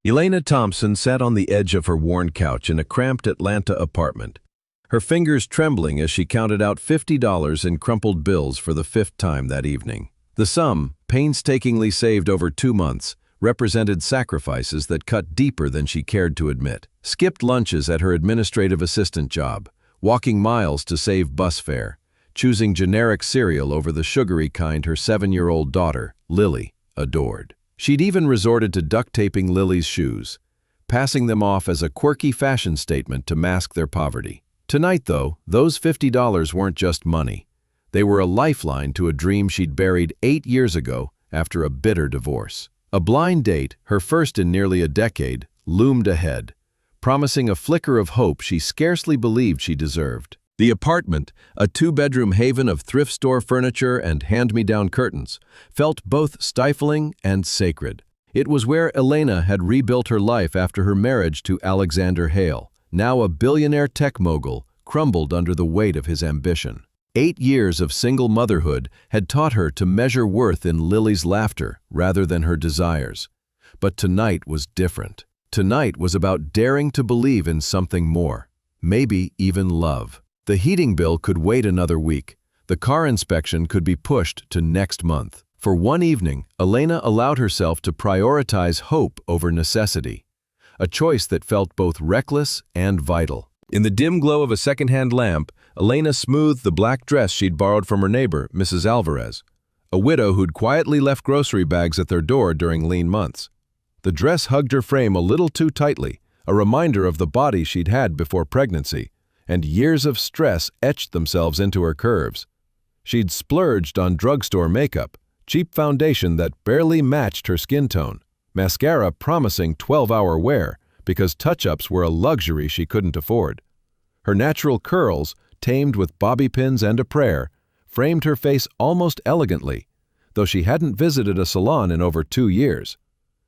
Elena Thompson sat on the edge of her worn couch in a cramped Atlanta apartment, her fingers trembling as she counted out $50 in crumpled bills for the fifth time that evening. The sum, painstakingly saved over 2 months, represented sacrifices that cut deeper than she cared to admit. Skipped lunches at her administrative assistant job, walking miles to save bus fare, choosing generic cereal over the sugary kind her 7-year-old daughter, Lily, adored. She'd even resorted to duct taping Lily's shoes, passing them off as a quirky fashion statement to mask their poverty. Tonight, though, those $50 weren't just money. They were a lifeline to a dream she'd buried 8 years ago after a bitter divorce. A blind date, her first in nearly a decade, loomed ahead, promising a flicker of hope she scarcely believed she deserved. The apartment, a 2-bedroom haven of thrift store furniture and hand-me-down curtains, felt both stifling and sacred. It was where Elena had rebuilt her life after her marriage to Alexander Hale, now a billionaire tech mogul, crumbled under the weight of his ambition. 8 years of single motherhood had taught her to measure worth in Lily's laughter rather than her desires. But tonight was different. Tonight was about daring to believe in something more, maybe even love. The heating bill could wait another week. The car inspection could be pushed to next month. For one evening, Elena allowed herself to prioritize hope over necessity, a choice that felt both reckless and vital. In the dim glow of a second-hand lamp, Elena smoothed the black dress she'd borrowed from her neighbor, Mrs. Alvarez, a widow who'd quietly left grocery bags at their door during lean months. The dress hugged her frame a little too tightly, a reminder of the body she'd had before pregnancy, and years of stress etched themselves into her curves. She'd splurged on drugstore makeup, cheap foundation that barely matched her skin tone, mascara promising 12-hour wear because touch-ups were a luxury she couldn't afford. Her natural curls, tamed with bobby pins and a prayer, framed her face almost elegantly, though she hadn't visited a salon in over 2 years.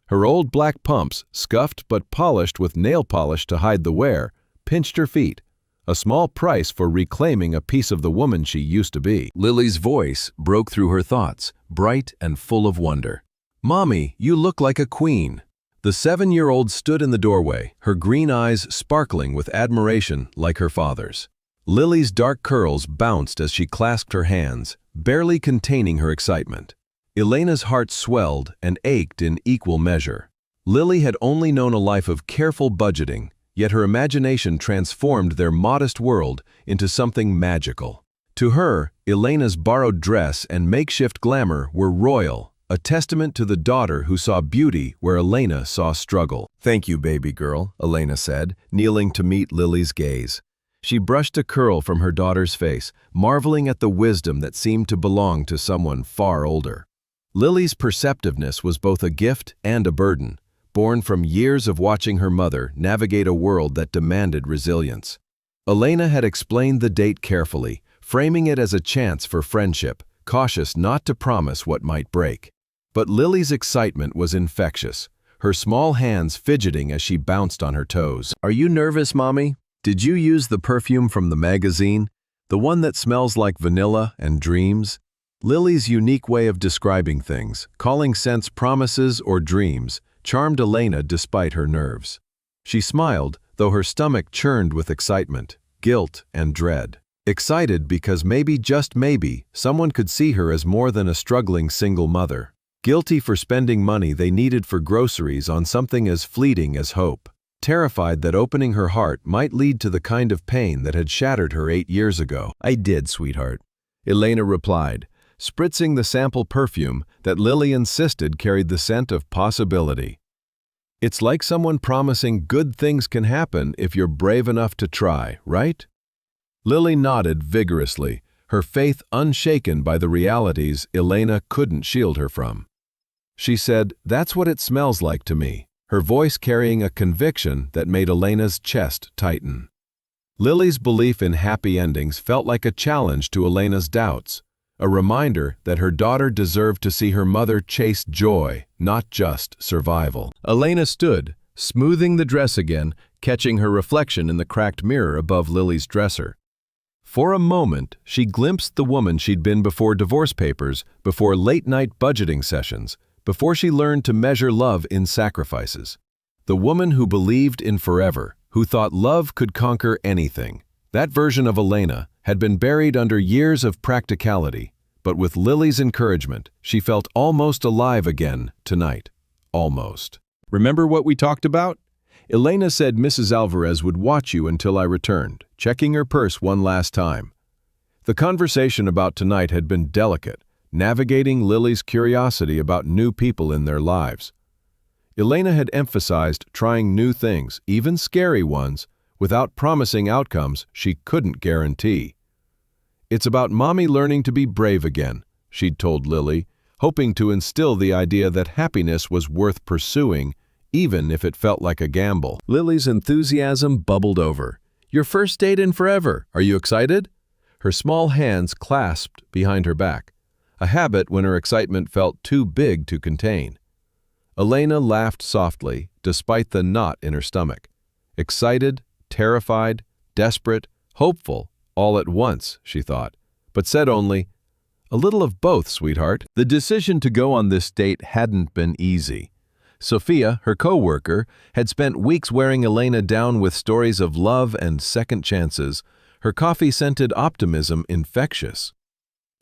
Her old black pumps, scuffed but polished with nail polish to hide the wear, pinched her feet, a small price for reclaiming a piece of the woman she used to be. Lily's voice broke through her thoughts, bright and full of wonder. "Mommy, you look like a queen." The 7-year-old stood in the doorway, her green eyes sparkling with admiration like her father's. Lily's dark curls bounced as she clasped her hands, barely containing her excitement. Elena's heart swelled and ached in equal measure. Lily had only known a life of careful budgeting, yet her imagination transformed their modest world into something magical. To her, Elena's borrowed dress and makeshift glamour were royal, a testament to the daughter who saw beauty where Elena saw struggle. "Thank you, baby girl," Elena said, kneeling to meet Lily's gaze. She brushed a curl from her daughter's face, marveling at the wisdom that seemed to belong to someone far older. Lily's perceptiveness was both a gift and a burden, born from years of watching her mother navigate a world that demanded resilience. Elena had explained the date carefully, framing it as a chance for friendship, cautious not to promise what might break. But Lily's excitement was infectious, her small hands fidgeting as she bounced on her toes. "Are you nervous, Mommy? Did you use the perfume from the magazine? The one that smells like vanilla and dreams?" Lily's unique way of describing things, calling scents promises or dreams, charmed Elena despite her nerves. She smiled, though her stomach churned with excitement, guilt, and dread. Excited because maybe, just maybe, someone could see her as more than a struggling single mother. Guilty for spending money they needed for groceries on something as fleeting as hope. Terrified that opening her heart might lead to the kind of pain that had shattered her 8 years ago. "I did, sweetheart," Elena replied, spritzing the sample perfume that Lily insisted carried the scent of possibility. "It's like someone promising good things can happen if you're brave enough to try, right?" Lily nodded vigorously, her faith unshaken by the realities Elena couldn't shield her from. She said, "That's what it smells like to me," her voice carrying a conviction that made Elena's chest tighten. Lily's belief in happy endings felt like a challenge to Elena's doubts, a reminder that her daughter deserved to see her mother chase joy, not just survival. Elena stood, smoothing the dress again, catching her reflection in the cracked mirror above Lily's dresser. For a moment, she glimpsed the woman she'd been before divorce papers, before late-night budgeting sessions, before she learned to measure love in sacrifices. The woman who believed in forever, who thought love could conquer anything. That version of Elena had been buried under years of practicality, but with Lily's encouragement, she felt almost alive again tonight. Almost. Remember what we talked about? Elena said Mrs. Alvarez would watch you until I returned, checking her purse one last time. The conversation about tonight had been delicate, navigating Lily's curiosity about new people in their lives. Elena had emphasized trying new things, even scary ones, without promising outcomes she couldn't guarantee. It's about mommy learning to be brave again, she'd told Lily, hoping to instill the idea that happiness was worth pursuing, even if it felt like a gamble. Lily's enthusiasm bubbled over. Your first date in forever. Are you excited? Her small hands clasped behind her back, a habit when her excitement felt too big to contain. Elena laughed softly, despite the knot in her stomach. Excited, terrified, desperate, hopeful, all at once, she thought, but said only, "A little of both, sweetheart." The decision to go on this date hadn't been easy. Sophia, her co-worker, had spent weeks wearing Elena down with stories of love and second chances, her coffee-scented optimism infectious.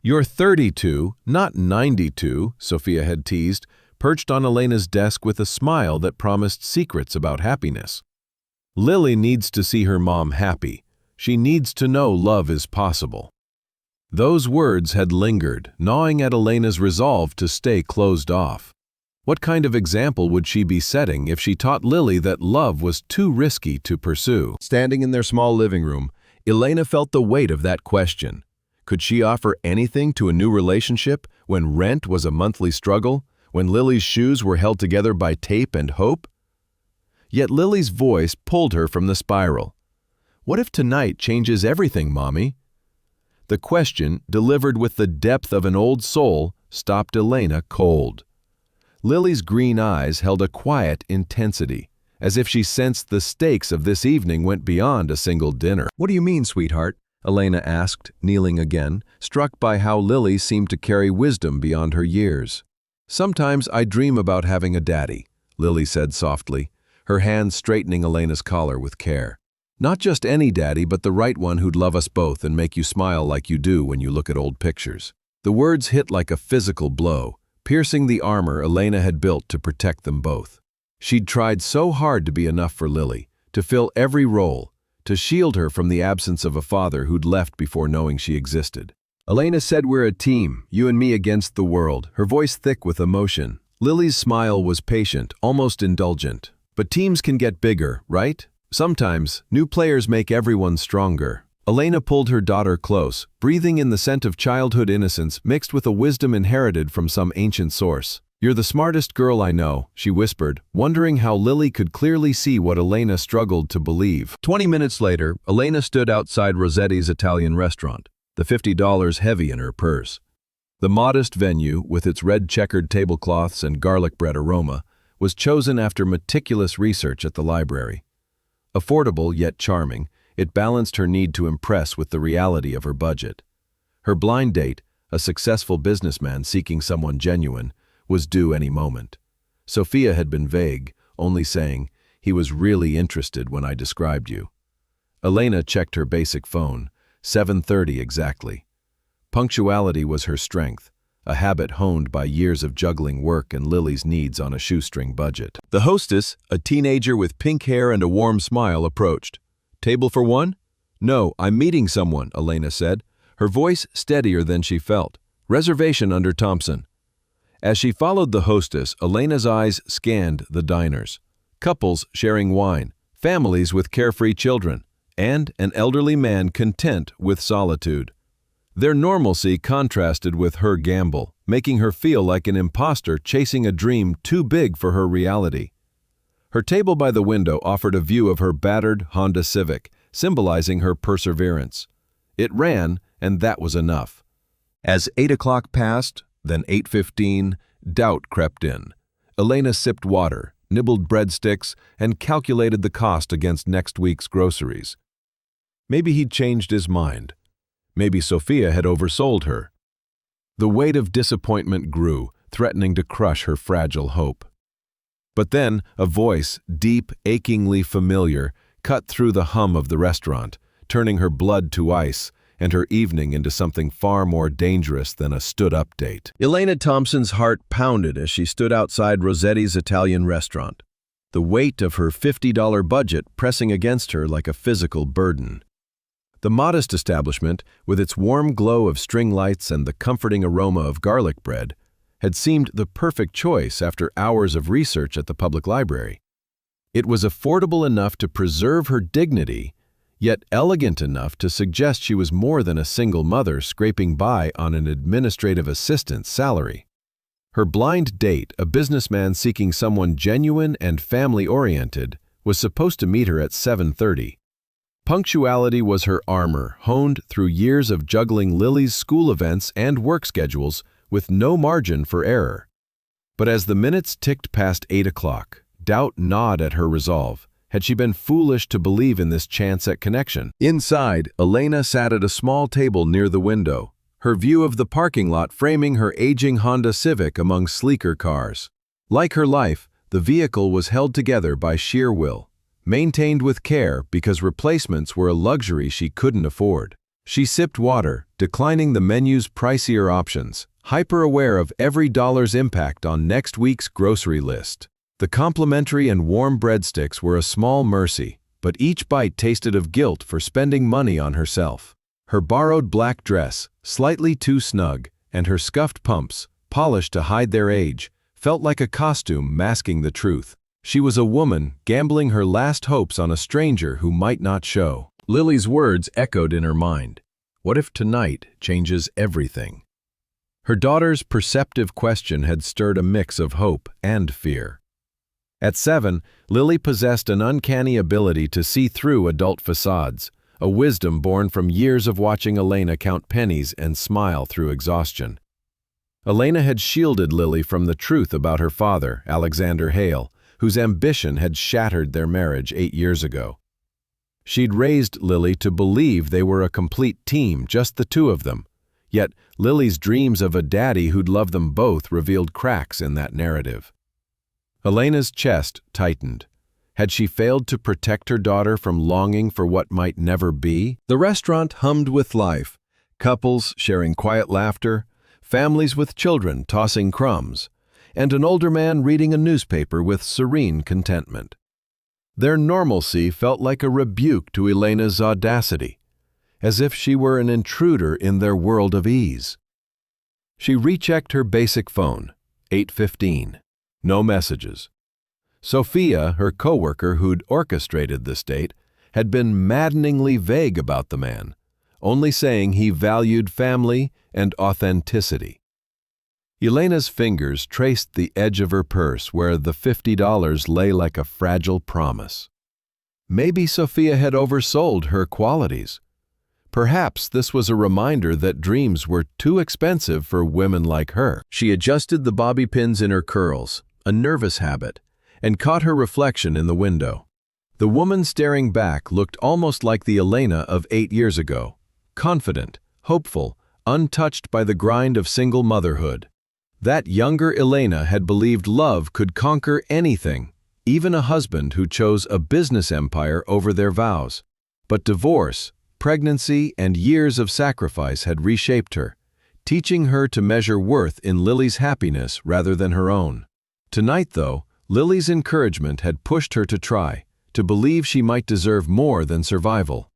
"You're 32, not 92, Sophia had teased, perched on Elena's desk with a smile that promised secrets about happiness. Lily needs to see her mom happy. She needs to know love is possible. Those words had lingered, gnawing at Elena's resolve to stay closed off. What kind of example would she be setting if she taught Lily that love was too risky to pursue? Standing in their small living room, Elena felt the weight of that question. Could she offer anything to a new relationship when rent was a monthly struggle, when Lily's shoes were held together by tape and hope? Yet Lily's voice pulled her from the spiral. What if tonight changes everything, Mommy? The question, delivered with the depth of an old soul, stopped Elena cold. Lily's green eyes held a quiet intensity, as if she sensed the stakes of this evening went beyond a single dinner. What do you mean, sweetheart? Elena asked, kneeling again, struck by how Lily seemed to carry wisdom beyond her years. Sometimes I dream about having a daddy, Lily said softly, her hand straightening Elena's collar with care. Not just any daddy, but the right one who'd love us both and make you smile like you do when you look at old pictures. The words hit like a physical blow, piercing the armor Elena had built to protect them both. She'd tried so hard to be enough for Lily, to fill every role, to shield her from the absence of a father who'd left before knowing she existed. Elena said we're a team, you and me against the world, her voice thick with emotion. Lily's smile was patient, almost indulgent. But teams can get bigger, right? Sometimes, new players make everyone stronger. Elena pulled her daughter close, breathing in the scent of childhood innocence mixed with a wisdom inherited from some ancient source. You're the smartest girl I know, she whispered, wondering how Lily could clearly see what Elena struggled to believe. 20 minutes later, Elena stood outside Rossetti's Italian restaurant, the $50 heavy in her purse. The modest venue, with its red checkered tablecloths and garlic bread aroma, was chosen after meticulous research at the library. Affordable yet charming, it balanced her need to impress with the reality of her budget. Her blind date, a successful businessman seeking someone genuine, was due any moment. Sophia had been vague, only saying, "He was really interested when I described you." Elena checked her basic phone, 7:30 exactly. Punctuality was her strength, a habit honed by years of juggling work and Lily's needs on a shoestring budget. The hostess, a teenager with pink hair and a warm smile, approached. "Table for one?" "No, I'm meeting someone," Elena said, her voice steadier than she felt. "Reservation under Thompson." As she followed the hostess, Elena's eyes scanned the diners. Couples sharing wine, families with carefree children, and an elderly man content with solitude. Their normalcy contrasted with her gamble, making her feel like an imposter chasing a dream too big for her reality. Her table by the window offered a view of her battered Honda Civic, symbolizing her perseverance. It ran, and that was enough. As 8 o'clock passed, then 8:15, doubt crept in. Elena sipped water, nibbled breadsticks, and calculated the cost against next week's groceries. Maybe he'd changed his mind. Maybe Sophia had oversold her. The weight of disappointment grew, threatening to crush her fragile hope. But then a voice, deep, achingly familiar, cut through the hum of the restaurant, turning her blood to ice and her evening into something far more dangerous than a stood-up date. Elena Thompson's heart pounded as she stood outside Rossetti's Italian restaurant, the weight of her $50 budget pressing against her like a physical burden. The modest establishment, with its warm glow of string lights and the comforting aroma of garlic bread, had seemed the perfect choice after hours of research at the public library. It was affordable enough to preserve her dignity, yet elegant enough to suggest she was more than a single mother scraping by on an administrative assistant's salary. Her blind date, a businessman seeking someone genuine and family-oriented, was supposed to meet her at 7:30. Punctuality was her armor, honed through years of juggling Lily's school events and work schedules with no margin for error. But as the minutes ticked past 8 o'clock, doubt gnawed at her resolve. Had she been foolish to believe in this chance at connection? Inside, Elena sat at a small table near the window, her view of the parking lot framing her aging Honda Civic among sleeker cars. Like her life, the vehicle was held together by sheer will, maintained with care because replacements were a luxury she couldn't afford. She sipped water, declining the menu's pricier options, hyper-aware of every dollar's impact on next week's grocery list. The complimentary and warm breadsticks were a small mercy, but each bite tasted of guilt for spending money on herself. Her borrowed black dress, slightly too snug, and her scuffed pumps, polished to hide their age, felt like a costume masking the truth. She was a woman gambling her last hopes on a stranger who might not show. Lily's words echoed in her mind. What if tonight changes everything? Her daughter's perceptive question had stirred a mix of hope and fear. At 7, Lily possessed an uncanny ability to see through adult facades, a wisdom born from years of watching Elena count pennies and smile through exhaustion. Elena had shielded Lily from the truth about her father, Alexander Hale, whose ambition had shattered their marriage 8 years ago. She'd raised Lily to believe they were a complete team, just the two of them. Yet Lily's dreams of a daddy who'd love them both revealed cracks in that narrative. Elena's chest tightened. Had she failed to protect her daughter from longing for what might never be? The restaurant hummed with life, couples sharing quiet laughter, families with children tossing crumbs, and an older man reading a newspaper with serene contentment. Their normalcy felt like a rebuke to Elena's audacity, as if she were an intruder in their world of ease. She rechecked her basic phone, 8:15. No messages. Sophia, her coworker who'd orchestrated this date, had been maddeningly vague about the man, only saying he valued family and authenticity. Elena's fingers traced the edge of her purse where the $50 lay like a fragile promise. Maybe Sophia had oversold her qualities. Perhaps this was a reminder that dreams were too expensive for women like her. She adjusted the bobby pins in her curls, a nervous habit, and caught her reflection in the window. The woman staring back looked almost like the Elena of 8 years ago, confident, hopeful, untouched by the grind of single motherhood. That younger Elena had believed love could conquer anything, even a husband who chose a business empire over their vows. But divorce, pregnancy, and years of sacrifice had reshaped her, teaching her to measure worth in Lily's happiness rather than her own. Tonight, though, Lily's encouragement had pushed her to try, to believe she might deserve more than survival.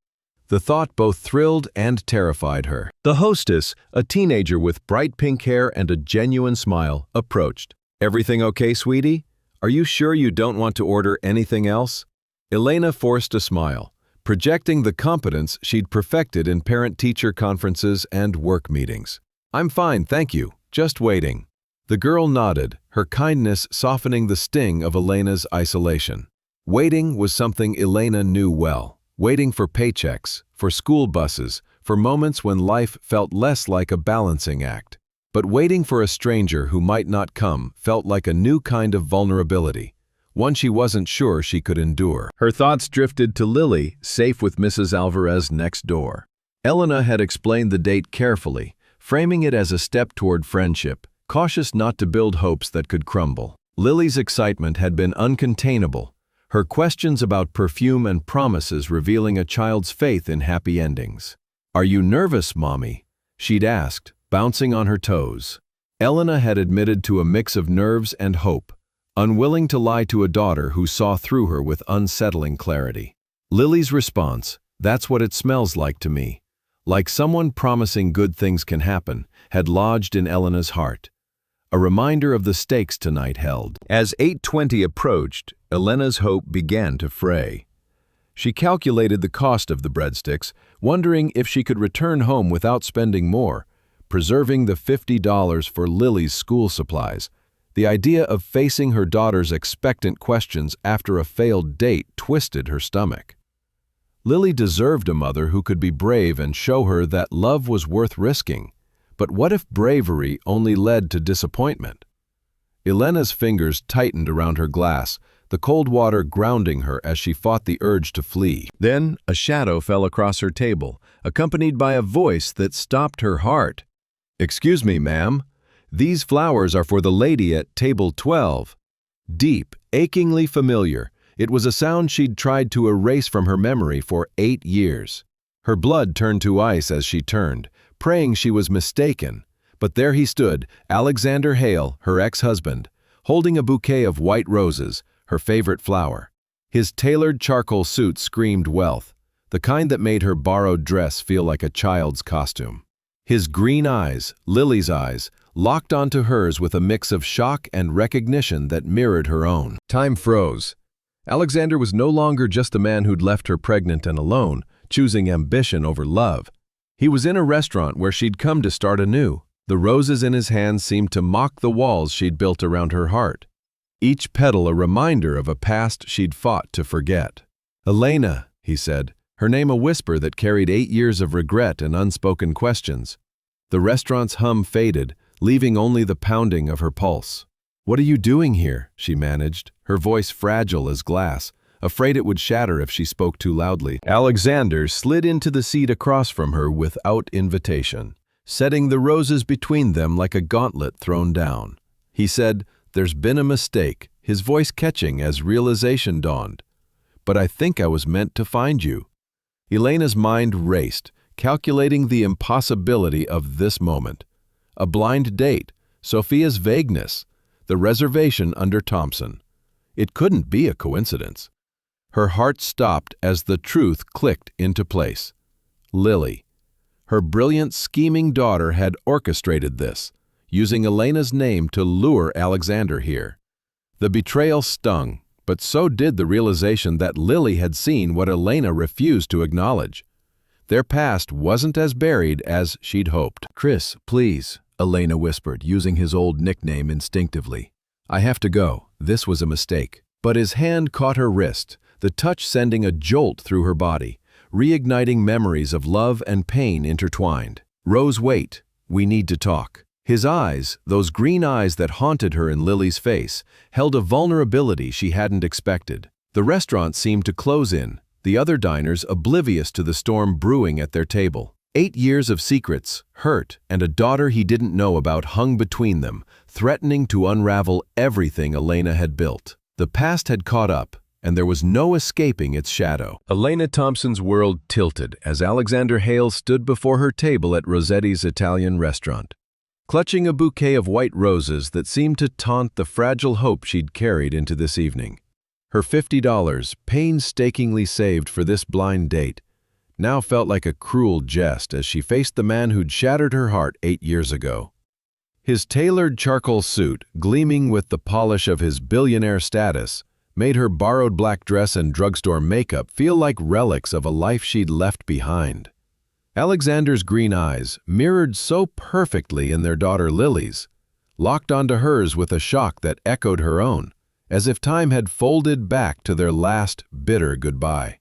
The thought both thrilled and terrified her. The hostess, a teenager with bright pink hair and a genuine smile, approached. "Everything okay, sweetie? Are you sure you don't want to order anything else?" Elena forced a smile, projecting the competence she'd perfected in parent-teacher conferences and work meetings. "I'm fine, thank you. Just waiting." The girl nodded, her kindness softening the sting of Elena's isolation. Waiting was something Elena knew well. Waiting for paychecks, for school buses, for moments when life felt less like a balancing act. But waiting for a stranger who might not come felt like a new kind of vulnerability, one she wasn't sure she could endure. Her thoughts drifted to Lily, safe with Mrs. Alvarez next door. Elena had explained the date carefully, framing it as a step toward friendship, cautious not to build hopes that could crumble. Lily's excitement had been uncontainable, her questions about perfume and promises revealing a child's faith in happy endings. "Are you nervous, Mommy?" she'd asked, bouncing on her toes. Elena had admitted to a mix of nerves and hope, unwilling to lie to a daughter who saw through her with unsettling clarity. Lily's response, "That's what it smells like to me," like someone promising good things can happen, had lodged in Elena's heart. A reminder of the stakes tonight held. As 8:20 approached, Elena's hope began to fray. She calculated the cost of the breadsticks, wondering if she could return home without spending more, preserving the $50 for Lily's school supplies. The idea of facing her daughter's expectant questions after a failed date twisted her stomach. Lily deserved a mother who could be brave and show her that love was worth risking. But what if bravery only led to disappointment? Elena's fingers tightened around her glass, the cold water grounding her as she fought the urge to flee. Then a shadow fell across her table, accompanied by a voice that stopped her heart. "Excuse me, ma'am. These flowers are for the lady at table 12. Deep, achingly familiar, it was a sound she'd tried to erase from her memory for 8 years. Her blood turned to ice as she turned, praying she was mistaken. But there he stood, Alexander Hale, her ex-husband, holding a bouquet of white roses, her favorite flower. His tailored charcoal suit screamed wealth, the kind that made her borrowed dress feel like a child's costume. His green eyes, Lily's eyes, locked onto hers with a mix of shock and recognition that mirrored her own. Time froze. Alexander was no longer just a man who'd left her pregnant and alone, choosing ambition over love. He was in a restaurant where she'd come to start anew. The roses in his hands seemed to mock the walls she'd built around her heart, each petal a reminder of a past she'd fought to forget. "Elena," he said, her name a whisper that carried 8 years of regret and unspoken questions. The restaurant's hum faded, leaving only the pounding of her pulse. "What are you doing here?" she managed, her voice fragile as glass, afraid it would shatter if she spoke too loudly. Alexander slid into the seat across from her without invitation, setting the roses between them like a gauntlet thrown down. He said, "There's been a mistake," his voice catching as realization dawned. "But I think I was meant to find you." Elena's mind raced, calculating the impossibility of this moment. A blind date, Sophia's vagueness, the reservation under Thompson. It couldn't be a coincidence. Her heart stopped as the truth clicked into place. Lily. Her brilliant, scheming daughter had orchestrated this, using Elena's name to lure Alexander here. The betrayal stung, but so did the realization that Lily had seen what Elena refused to acknowledge. Their past wasn't as buried as she'd hoped. "Chris, please," Elena whispered, using his old nickname instinctively. "I have to go. This was a mistake." But his hand caught her wrist, the touch sending a jolt through her body, reigniting memories of love and pain intertwined. "Rose, wait. We need to talk." His eyes, those green eyes that haunted her in Lily's face, held a vulnerability she hadn't expected. The restaurant seemed to close in, the other diners oblivious to the storm brewing at their table. 8 years of secrets, hurt, and a daughter he didn't know about hung between them, threatening to unravel everything Elena had built. The past had caught up, and there was no escaping its shadow. Elena Thompson's world tilted as Alexander Hale stood before her table at Rossetti's Italian restaurant, clutching a bouquet of white roses that seemed to taunt the fragile hope she'd carried into this evening. Her $50, painstakingly saved for this blind date, now felt like a cruel jest as she faced the man who'd shattered her heart 8 years ago. His tailored charcoal suit, gleaming with the polish of his billionaire status, made her borrowed black dress and drugstore makeup feel like relics of a life she'd left behind. Alexander's green eyes, mirrored so perfectly in their daughter Lily's, locked onto hers with a shock that echoed her own, as if time had folded back to their last bitter goodbye.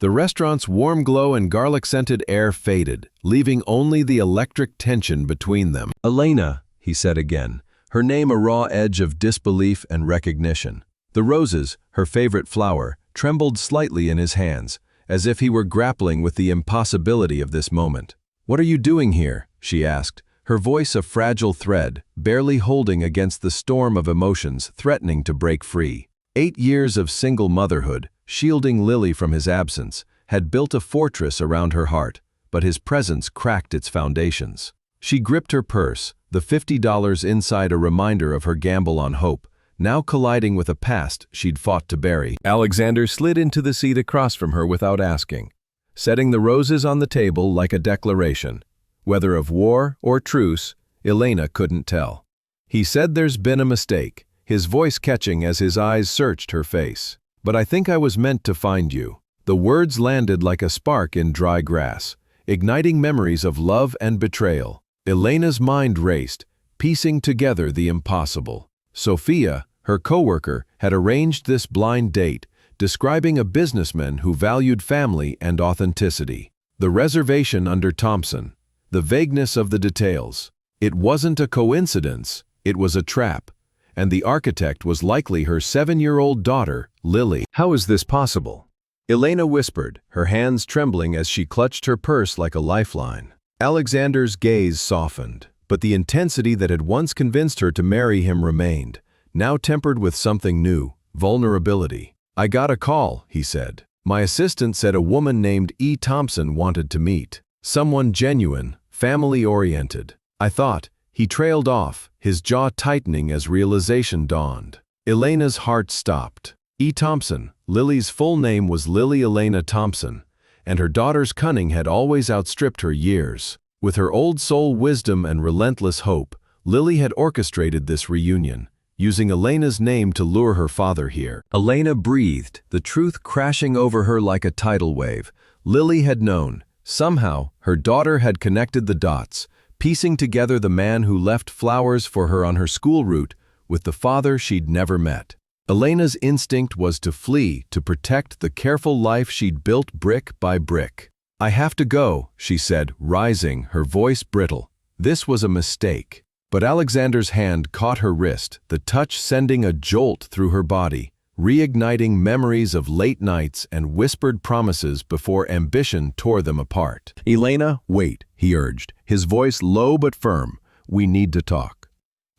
The restaurant's warm glow and garlic-scented air faded, leaving only the electric tension between them. "Elena," he said again, her name a raw edge of disbelief and recognition. The roses, her favorite flower, trembled slightly in his hands, as if he were grappling with the impossibility of this moment. "What are you doing here?" she asked, her voice a fragile thread, barely holding against the storm of emotions threatening to break free. 8 years of single motherhood, shielding Lily from his absence, had built a fortress around her heart, but his presence cracked its foundations. She gripped her purse, the $50 inside a reminder of her gamble on hope, now colliding with a past she'd fought to bury. Alexander slid into the seat across from her without asking, setting the roses on the table like a declaration. Whether of war or truce, Elena couldn't tell. He said there's been a mistake, his voice catching as his eyes searched her face. But I think I was meant to find you. The words landed like a spark in dry grass, igniting memories of love and betrayal. Elena's mind raced, piecing together the impossible. Sophia, her coworker, had arranged this blind date, describing a businessman who valued family and authenticity. The reservation under Thompson, the vagueness of the details. It wasn't a coincidence, it was a trap. And the architect was likely her 7-year-old daughter, Lily. How is this possible? Elena whispered, her hands trembling as she clutched her purse like a lifeline. Alexander's gaze softened, but the intensity that had once convinced her to marry him remained, now tempered with something new, vulnerability. I got a call, he said. My assistant said a woman named E. Thompson wanted to meet. Someone genuine, family-oriented. I thought. He trailed off, his jaw tightening as realization dawned. Elena's heart stopped. E. Thompson, Lily's full name was Lily Elena Thompson, and her daughter's cunning had always outstripped her years. With her old soul wisdom and relentless hope, Lily had orchestrated this reunion, using Elena's name to lure her father here. Elena breathed, the truth crashing over her like a tidal wave. Lily had known. Somehow, her daughter had connected the dots, piecing together the man who left flowers for her on her school route with the father she'd never met. Elena's instinct was to flee, to protect the careful life she'd built brick by brick. I have to go, she said, rising, her voice brittle. This was a mistake. But Alexander's hand caught her wrist, the touch sending a jolt through her body, reigniting memories of late nights and whispered promises before ambition tore them apart. Elena, wait, he urged, his voice low but firm. We need to talk.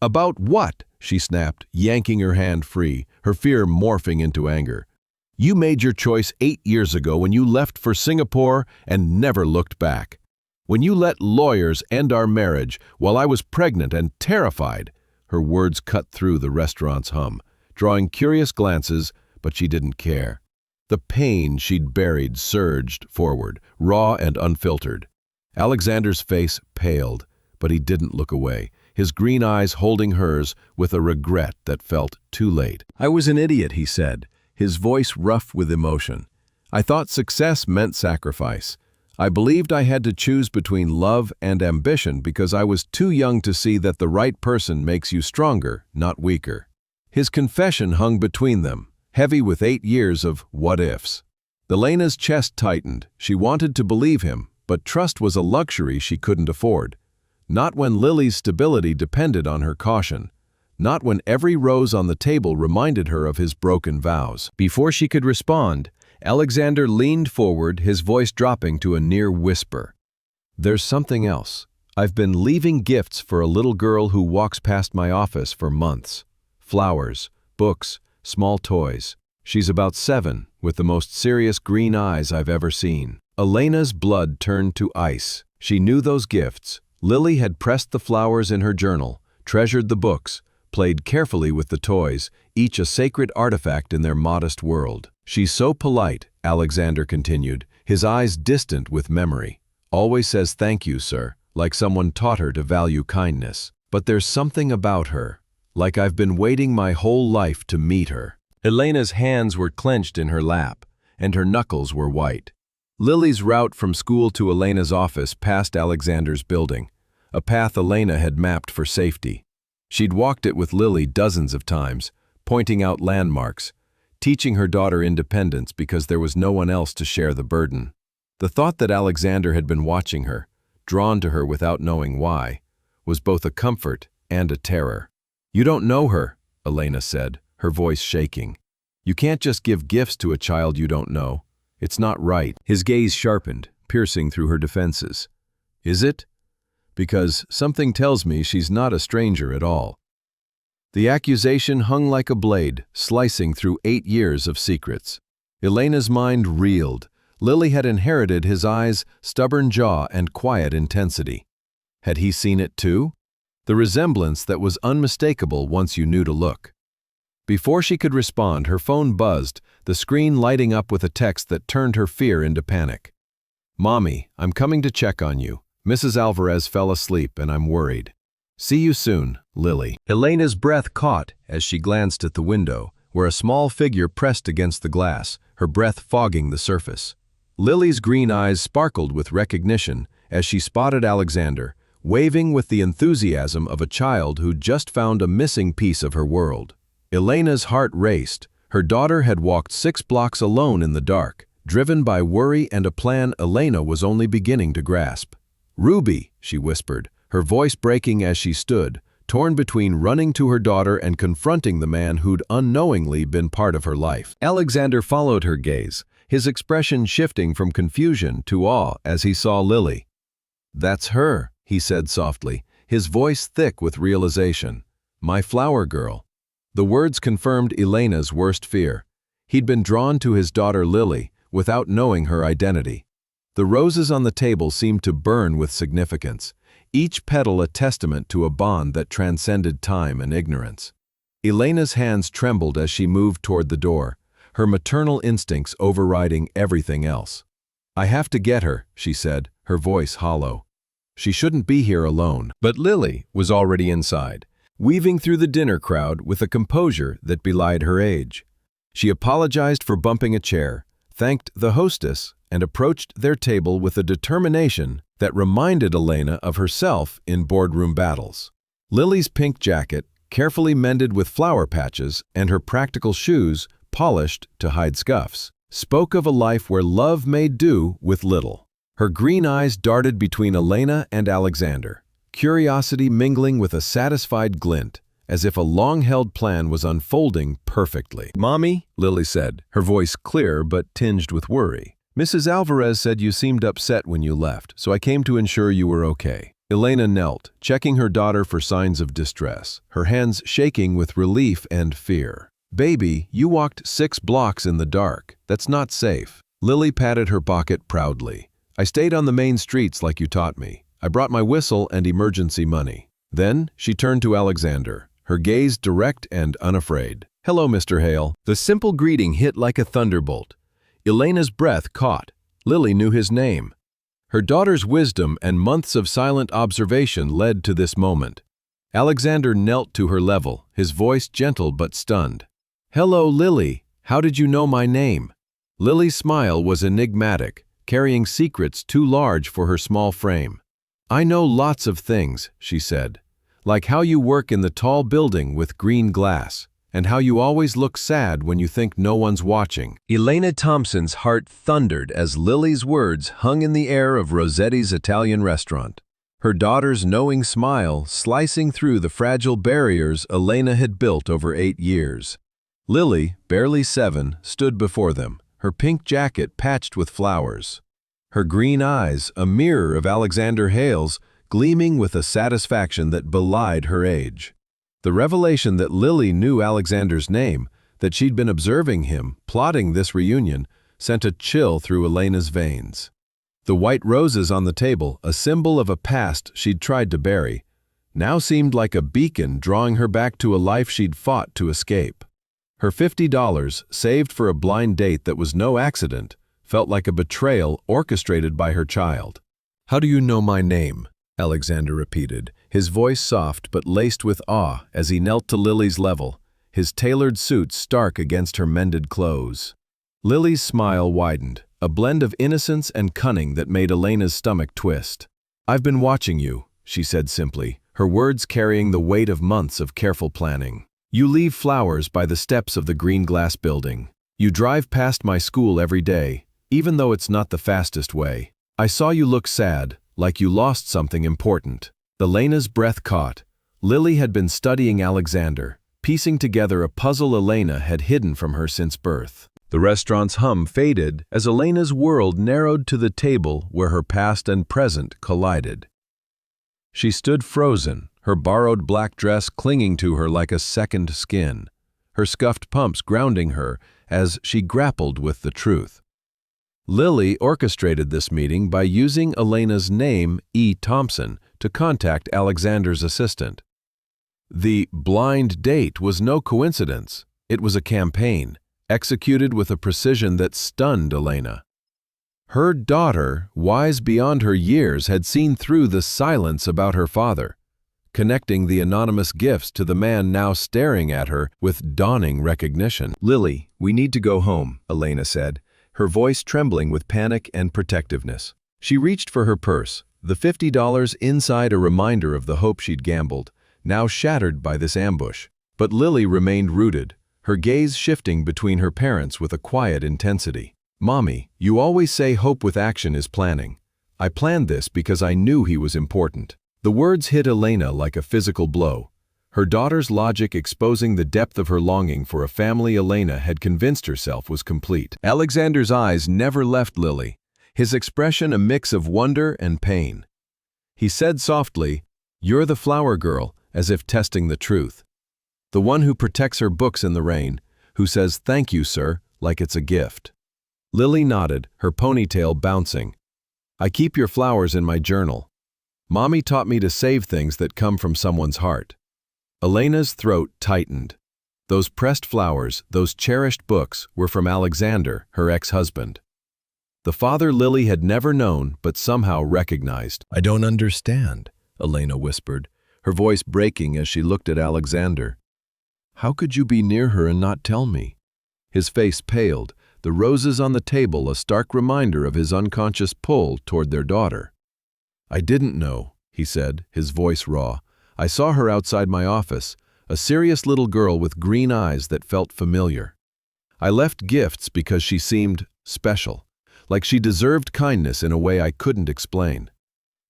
About what? She snapped, yanking her hand free, her fear morphing into anger. You made your choice 8 years ago when you left for Singapore and never looked back. When you let lawyers end our marriage while I was pregnant and terrified. Her words cut through the restaurant's hum, drawing curious glances, but she didn't care. The pain she'd buried surged forward, raw and unfiltered. Alexander's face paled, but he didn't look away, his green eyes holding hers with a regret that felt too late. I was an idiot, he said, his voice rough with emotion. I thought success meant sacrifice. I believed I had to choose between love and ambition because I was too young to see that the right person makes you stronger, not weaker. His confession hung between them, heavy with 8 years of what-ifs. Elena's chest tightened. She wanted to believe him, but trust was a luxury she couldn't afford. Not when Lily's stability depended on her caution. Not when every rose on the table reminded her of his broken vows. Before she could respond, Alexander leaned forward, his voice dropping to a near whisper. There's something else. I've been leaving gifts for a little girl who walks past my office for months. Flowers, books, small toys. She's about 7, with the most serious green eyes I've ever seen. Elena's blood turned to ice. She knew those gifts. Lily had pressed the flowers in her journal, treasured the books, played carefully with the toys, each a sacred artifact in their modest world. She's so polite, Alexander continued, his eyes distant with memory. Always says thank you, sir, like someone taught her to value kindness. But there's something about her, like I've been waiting my whole life to meet her. Elena's hands were clenched in her lap, and her knuckles were white. Lily's route from school to Elena's office passed Alexander's building, a path Elena had mapped for safety. She'd walked it with Lily dozens of times, pointing out landmarks, teaching her daughter independence because there was no one else to share the burden. The thought that Alexander had been watching her, drawn to her without knowing why, was both a comfort and a terror. You don't know her, Elena said, her voice shaking. You can't just give gifts to a child you don't know. It's not right. His gaze sharpened, piercing through her defenses. Is it? because something tells me she's not a stranger at all." The accusation hung like a blade, slicing through 8 years of secrets. Elena's mind reeled. Lily had inherited his eyes, stubborn jaw, and quiet intensity. Had he seen it too? The resemblance that was unmistakable once you knew to look. Before she could respond, her phone buzzed, the screen lighting up with a text that turned her fear into panic. "Mommy, I'm coming to check on you. Mrs. Alvarez fell asleep and I'm worried. See you soon, Lily." Elena's breath caught as she glanced at the window, where a small figure pressed against the glass, her breath fogging the surface. Lily's green eyes sparkled with recognition as she spotted Alexander, waving with the enthusiasm of a child who'd just found a missing piece of her world. Elena's heart raced. Her daughter had walked 6 blocks alone in the dark, driven by worry and a plan Elena was only beginning to grasp. "Ruby," she whispered, her voice breaking as she stood, torn between running to her daughter and confronting the man who'd unknowingly been part of her life. Alexander followed her gaze, his expression shifting from confusion to awe as he saw Lily. "That's her," he said softly, his voice thick with realization. "My flower girl." The words confirmed Elena's worst fear. He'd been drawn to his daughter Lily without knowing her identity. The roses on the table seemed to burn with significance, each petal a testament to a bond that transcended time and ignorance. Elena's hands trembled as she moved toward the door, her maternal instincts overriding everything else. "I have to get her," she said, her voice hollow. She shouldn't be here alone. But Lily was already inside, weaving through the dinner crowd with a composure that belied her age. She apologized for bumping a chair, thanked the hostess, and approached their table with a determination that reminded Elena of herself in boardroom battles. Lily's pink jacket, carefully mended with flower patches, and her practical shoes, polished to hide scuffs, spoke of a life where love made do with little. Her green eyes darted between Elena and Alexander, curiosity mingling with a satisfied glint, as if a long-held plan was unfolding perfectly. "Mommy," Lily said, her voice clear but tinged with worry. "Mrs. Alvarez said you seemed upset when you left, so I came to ensure you were okay." Elena knelt, checking her daughter for signs of distress, her hands shaking with relief and fear. "Baby, you walked 6 blocks in the dark. That's not safe." Lily patted her pocket proudly. "I stayed on the main streets like you taught me. I brought my whistle and emergency money." Then she turned to Alexander, her gaze direct and unafraid. "Hello, Mr. Hale." The simple greeting hit like a thunderbolt. Elena's breath caught. Lily knew his name. Her daughter's wisdom and months of silent observation led to this moment. Alexander knelt to her level, his voice gentle but stunned. "Hello, Lily. How did you know my name?" Lily's smile was enigmatic, carrying secrets too large for her small frame. "I know lots of things," she said, "like how you work in the tall building with green glass, and how you always look sad when you think no one's watching." Elena Thompson's heart thundered as Lily's words hung in the air of Rossetti's Italian restaurant, her daughter's knowing smile slicing through the fragile barriers Elena had built over 8 years. Lily, barely 7, stood before them, her pink jacket patched with flowers. Her green eyes, a mirror of Alexander Hale's, gleaming with a satisfaction that belied her age. The revelation that Lily knew Alexander's name, that she'd been observing him, plotting this reunion, sent a chill through Elena's veins. The white roses on the table, a symbol of a past she'd tried to bury, now seemed like a beacon drawing her back to a life she'd fought to escape. Her $50, saved for a blind date that was no accident, felt like a betrayal orchestrated by her child. "How do you know my name?" Alexander repeated, his voice soft but laced with awe as he knelt to Lily's level, his tailored suit stark against her mended clothes. Lily's smile widened, a blend of innocence and cunning that made Elena's stomach twist. "I've been watching you," she said simply, her words carrying the weight of months of careful planning. "You leave flowers by the steps of the green glass building. You drive past my school every day, even though it's not the fastest way. I saw you look sad, like you lost something important." Elena's breath caught. Lily had been studying Alexander, piecing together a puzzle Elena had hidden from her since birth. The restaurant's hum faded as Elena's world narrowed to the table where her past and present collided. She stood frozen, her borrowed black dress clinging to her like a second skin, her scuffed pumps grounding her as she grappled with the truth. Lily orchestrated this meeting by using Elena's name, E. Thompson, to contact Alexander's assistant. The blind date was no coincidence. It was a campaign, executed with a precision that stunned Elena. Her daughter, wise beyond her years, had seen through the silence about her father, connecting the anonymous gifts to the man now staring at her with dawning recognition. "Lily, we need to go home," Elena said, her voice trembling with panic and protectiveness. She reached for her purse, the $50 inside a reminder of the hope she'd gambled, now shattered by this ambush. But Lily remained rooted, her gaze shifting between her parents with a quiet intensity. "Mommy, you always say hope with action is planning. I planned this because I knew he was important." The words hit Elena like a physical blow, her daughter's logic exposing the depth of her longing for a family Elena had convinced herself was complete. Alexander's eyes never left Lily, his expression a mix of wonder and pain. He said softly, "You're the flower girl," as if testing the truth. The one who protects her books in the rain, who says, "Thank you, sir," like it's a gift. Lily nodded, her ponytail bouncing. "I keep your flowers in my journal. Mommy taught me to save things that come from someone's heart." Elena's throat tightened. Those pressed flowers, those cherished books, were from Alexander, her ex-husband. The father Lily had never known but somehow recognized. "I don't understand," Elena whispered, her voice breaking as she looked at Alexander. "How could you be near her and not tell me?" His face paled, the roses on the table a stark reminder of his unconscious pull toward their daughter. "I didn't know," he said, his voice raw. "I saw her outside my office, a serious little girl with green eyes that felt familiar. I left gifts because she seemed special, like she deserved kindness in a way I couldn't explain."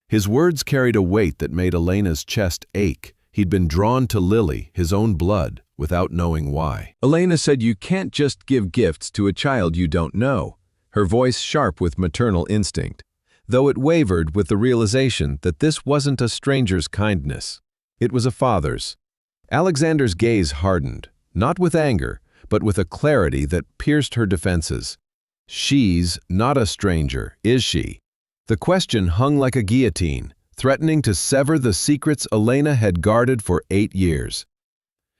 His words carried a weight that made Elena's chest ache. He'd been drawn to Lily, his own blood, without knowing why. "Elena said you can't just give gifts to a child you don't know," her voice sharp with maternal instinct, though it wavered with the realization that this wasn't a stranger's kindness. It was a father's. Alexander's gaze hardened, not with anger, but with a clarity that pierced her defenses. "She's not a stranger, is she?" The question hung like a guillotine, threatening to sever the secrets Elena had guarded for 8 years.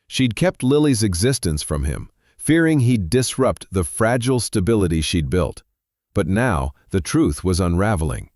She'd kept Lily's existence from him, fearing he'd disrupt the fragile stability she'd built. But now, the truth was unraveling,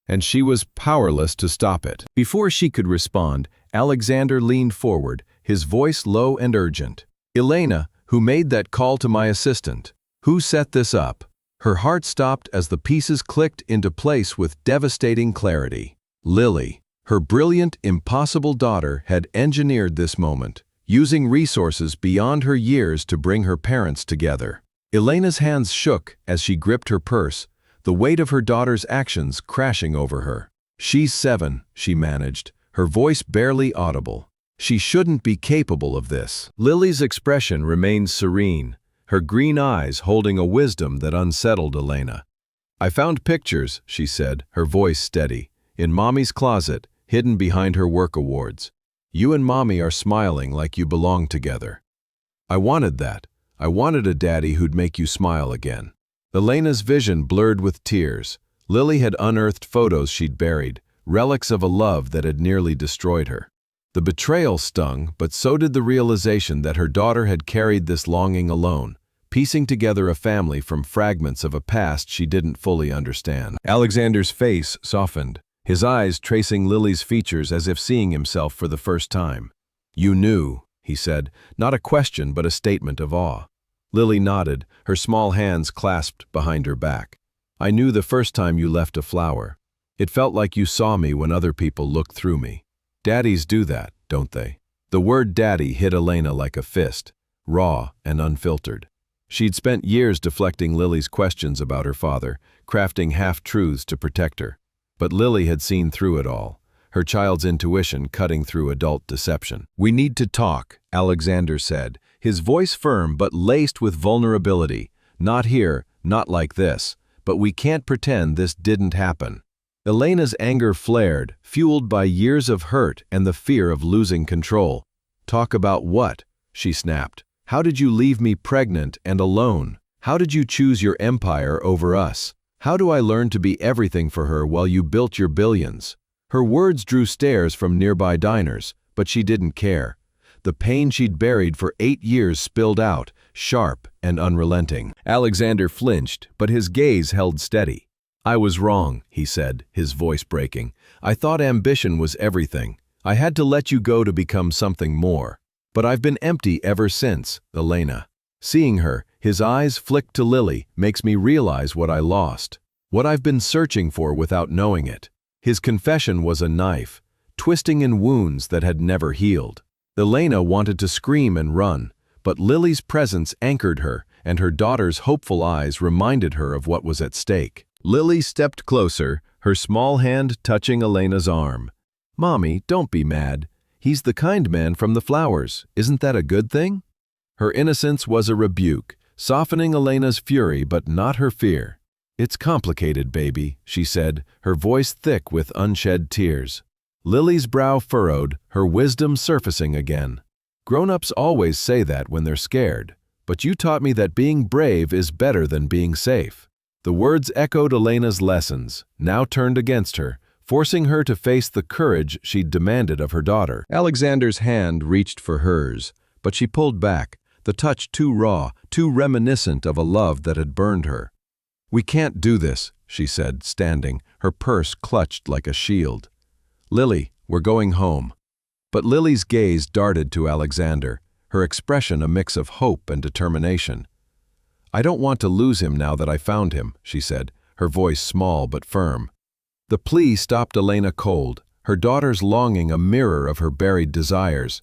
and she was powerless to stop it. Before she could respond, Alexander leaned forward, his voice low and urgent. "Elena, who made that call to my assistant? Who set this up?" Her heart stopped as the pieces clicked into place with devastating clarity. Lily, her brilliant, impossible daughter, had engineered this moment, using resources beyond her years to bring her parents together. Elena's hands shook as she gripped her purse, the weight of her daughter's actions crashing over her. "She's 7, she managed, her voice barely audible. "She shouldn't be capable of this." Lily's expression remained serene, her green eyes holding a wisdom that unsettled Elena. "I found pictures," she said, her voice steady, "in Mommy's closet, hidden behind her work awards. You and Mommy are smiling like you belong together. I wanted that. I wanted a daddy who'd make you smile again." Elena's vision blurred with tears. Lily had unearthed photos she'd buried, relics of a love that had nearly destroyed her. The betrayal stung, but so did the realization that her daughter had carried this longing alone, piecing together a family from fragments of a past she didn't fully understand. Alexander's face softened, his eyes tracing Lily's features as if seeing himself for the first time. "You knew," he said, not a question but a statement of awe. Lily nodded, her small hands clasped behind her back. "I knew the first time you left a flower. It felt like you saw me when other people looked through me. Daddies do that, don't they?" The word daddy hit Elena like a fist, raw and unfiltered. She'd spent years deflecting Lily's questions about her father, crafting half-truths to protect her. But Lily had seen through it all, her child's intuition cutting through adult deception. "We need to talk," Alexander said, his voice firm but laced with vulnerability. "Not here, not like this, but we can't pretend this didn't happen." Elena's anger flared, fueled by years of hurt and the fear of losing control. "Talk about what?" she snapped. "How did you leave me pregnant and alone? How did you choose your empire over us? How do I learn to be everything for her while you built your billions?" Her words drew stares from nearby diners, but she didn't care. The pain she'd buried for 8 years spilled out, sharp and unrelenting. Alexander flinched, but his gaze held steady. "I was wrong," he said, his voice breaking. "I thought ambition was everything. I had to let you go to become something more. But I've been empty ever since, Elena." Seeing her, his eyes flicked to Lily, makes me realize what I lost. What I've been searching for without knowing it. His confession was a knife, twisting in wounds that had never healed. Elena wanted to scream and run, but Lily's presence anchored her, and her daughter's hopeful eyes reminded her of what was at stake. Lily stepped closer, her small hand touching Elena's arm. "Mommy, don't be mad. He's the kind man from the flowers. Isn't that a good thing?" Her innocence was a rebuke, softening Elena's fury but not her fear. "It's complicated, baby," she said, her voice thick with unshed tears. Lily's brow furrowed, her wisdom surfacing again. "Grown-ups always say that when they're scared, but you taught me that being brave is better than being safe." The words echoed Elena's lessons, now turned against her, forcing her to face the courage she'd demanded of her daughter. Alexander's hand reached for hers, but she pulled back, the touch too raw, too reminiscent of a love that had burned her. "We can't do this," she said, standing, her purse clutched like a shield. "Lily, we're going home." But Lily's gaze darted to Alexander, her expression a mix of hope and determination. "I don't want to lose him now that I found him," she said, her voice small but firm. The plea stopped Elena cold, her daughter's longing a mirror of her buried desires.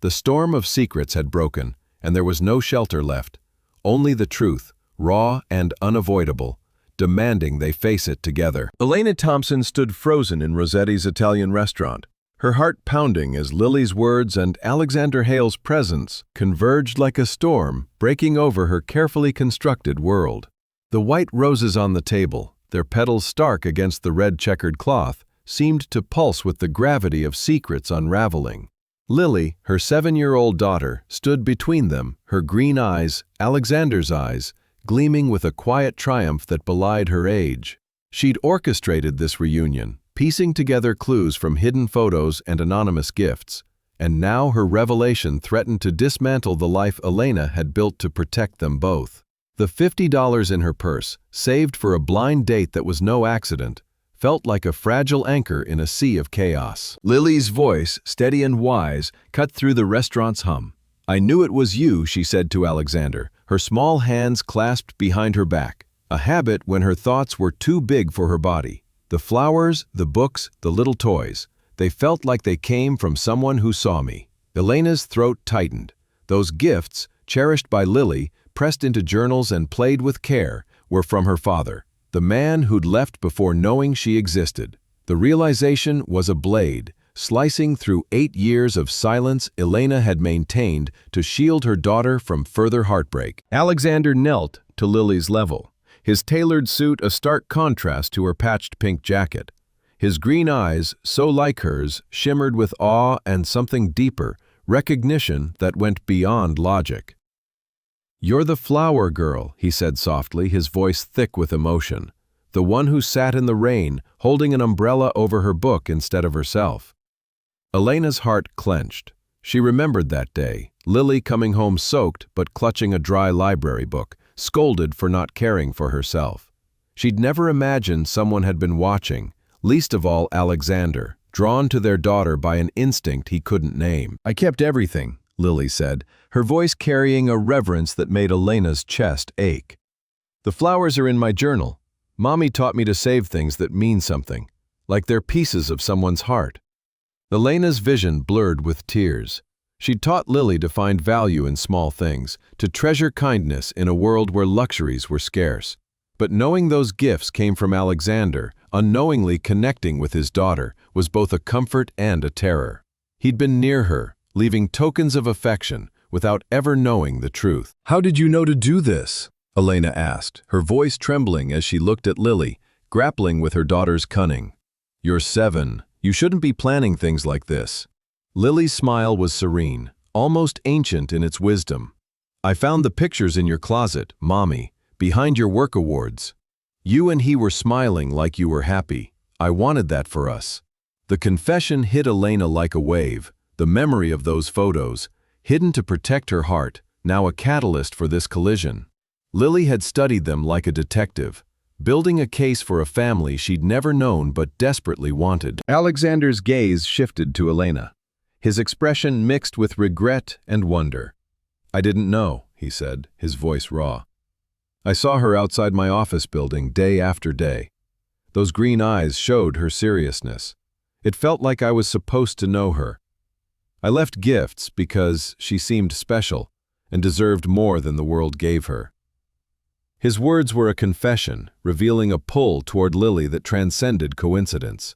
The storm of secrets had broken, and there was no shelter left, only the truth, raw and unavoidable, demanding they face it together. Elena Thompson stood frozen in Rossetti's Italian restaurant, her heart pounding as Lily's words and Alexander Hale's presence converged like a storm, breaking over her carefully constructed world. The white roses on the table, their petals stark against the red checkered cloth, seemed to pulse with the gravity of secrets unraveling. Lily, her 7-year-old daughter, stood between them, her green eyes, Alexander's eyes, gleaming with a quiet triumph that belied her age. She'd orchestrated this reunion, piecing together clues from hidden photos and anonymous gifts, and now her revelation threatened to dismantle the life Elena had built to protect them both. The $50 in her purse, saved for a blind date that was no accident, felt like a fragile anchor in a sea of chaos. Lily's voice, steady and wise, cut through the restaurant's hum. "I knew it was you," she said to Alexander, her small hands clasped behind her back, a habit when her thoughts were too big for her body. The flowers, the books, the little toys, they felt like they came from someone who saw me. Elena's throat tightened. Those gifts, cherished by Lily, pressed into journals and played with care, were from her father, the man who'd left before knowing she existed. The realization was a blade, slicing through 8 years of silence Elena had maintained to shield her daughter from further heartbreak. Alexander knelt to Lily's level, his tailored suit a stark contrast to her patched pink jacket. His green eyes, so like hers, shimmered with awe and something deeper, recognition that went beyond logic. "You're the flower girl," he said softly, his voice thick with emotion. "The one who sat in the rain, holding an umbrella over her book instead of herself." Elena's heart clenched. She remembered that day, Lily coming home soaked but clutching a dry library book, scolded for not caring for herself. She'd never imagined someone had been watching, least of all Alexander, drawn to their daughter by an instinct he couldn't name. "I kept everything," Lily said, her voice carrying a reverence that made Elena's chest ache. "The flowers are in my journal. Mommy taught me to save things that mean something, like they're pieces of someone's heart." Elena's vision blurred with tears. She'd taught Lily to find value in small things, to treasure kindness in a world where luxuries were scarce. But knowing those gifts came from Alexander, unknowingly connecting with his daughter, was both a comfort and a terror. He'd been near her, leaving tokens of affection, without ever knowing the truth. "How did you know to do this?" Elena asked, her voice trembling as she looked at Lily, grappling with her daughter's cunning. "You're 7. You shouldn't be planning things like this." Lily's smile was serene, almost ancient in its wisdom. "I found the pictures in your closet, Mommy, behind your work awards. You and he were smiling like you were happy. I wanted that for us." The confession hit Elena like a wave, the memory of those photos, hidden to protect her heart, now a catalyst for this collision. Lily had studied them like a detective, building a case for a family she'd never known but desperately wanted. Alexander's gaze shifted to Elena, his expression mixed with regret and wonder. "I didn't know," he said, his voice raw. "I saw her outside my office building day after day. Those green eyes showed her seriousness. It felt like I was supposed to know her. I left gifts because she seemed special and deserved more than the world gave her." His words were a confession, revealing a pull toward Lily that transcended coincidence.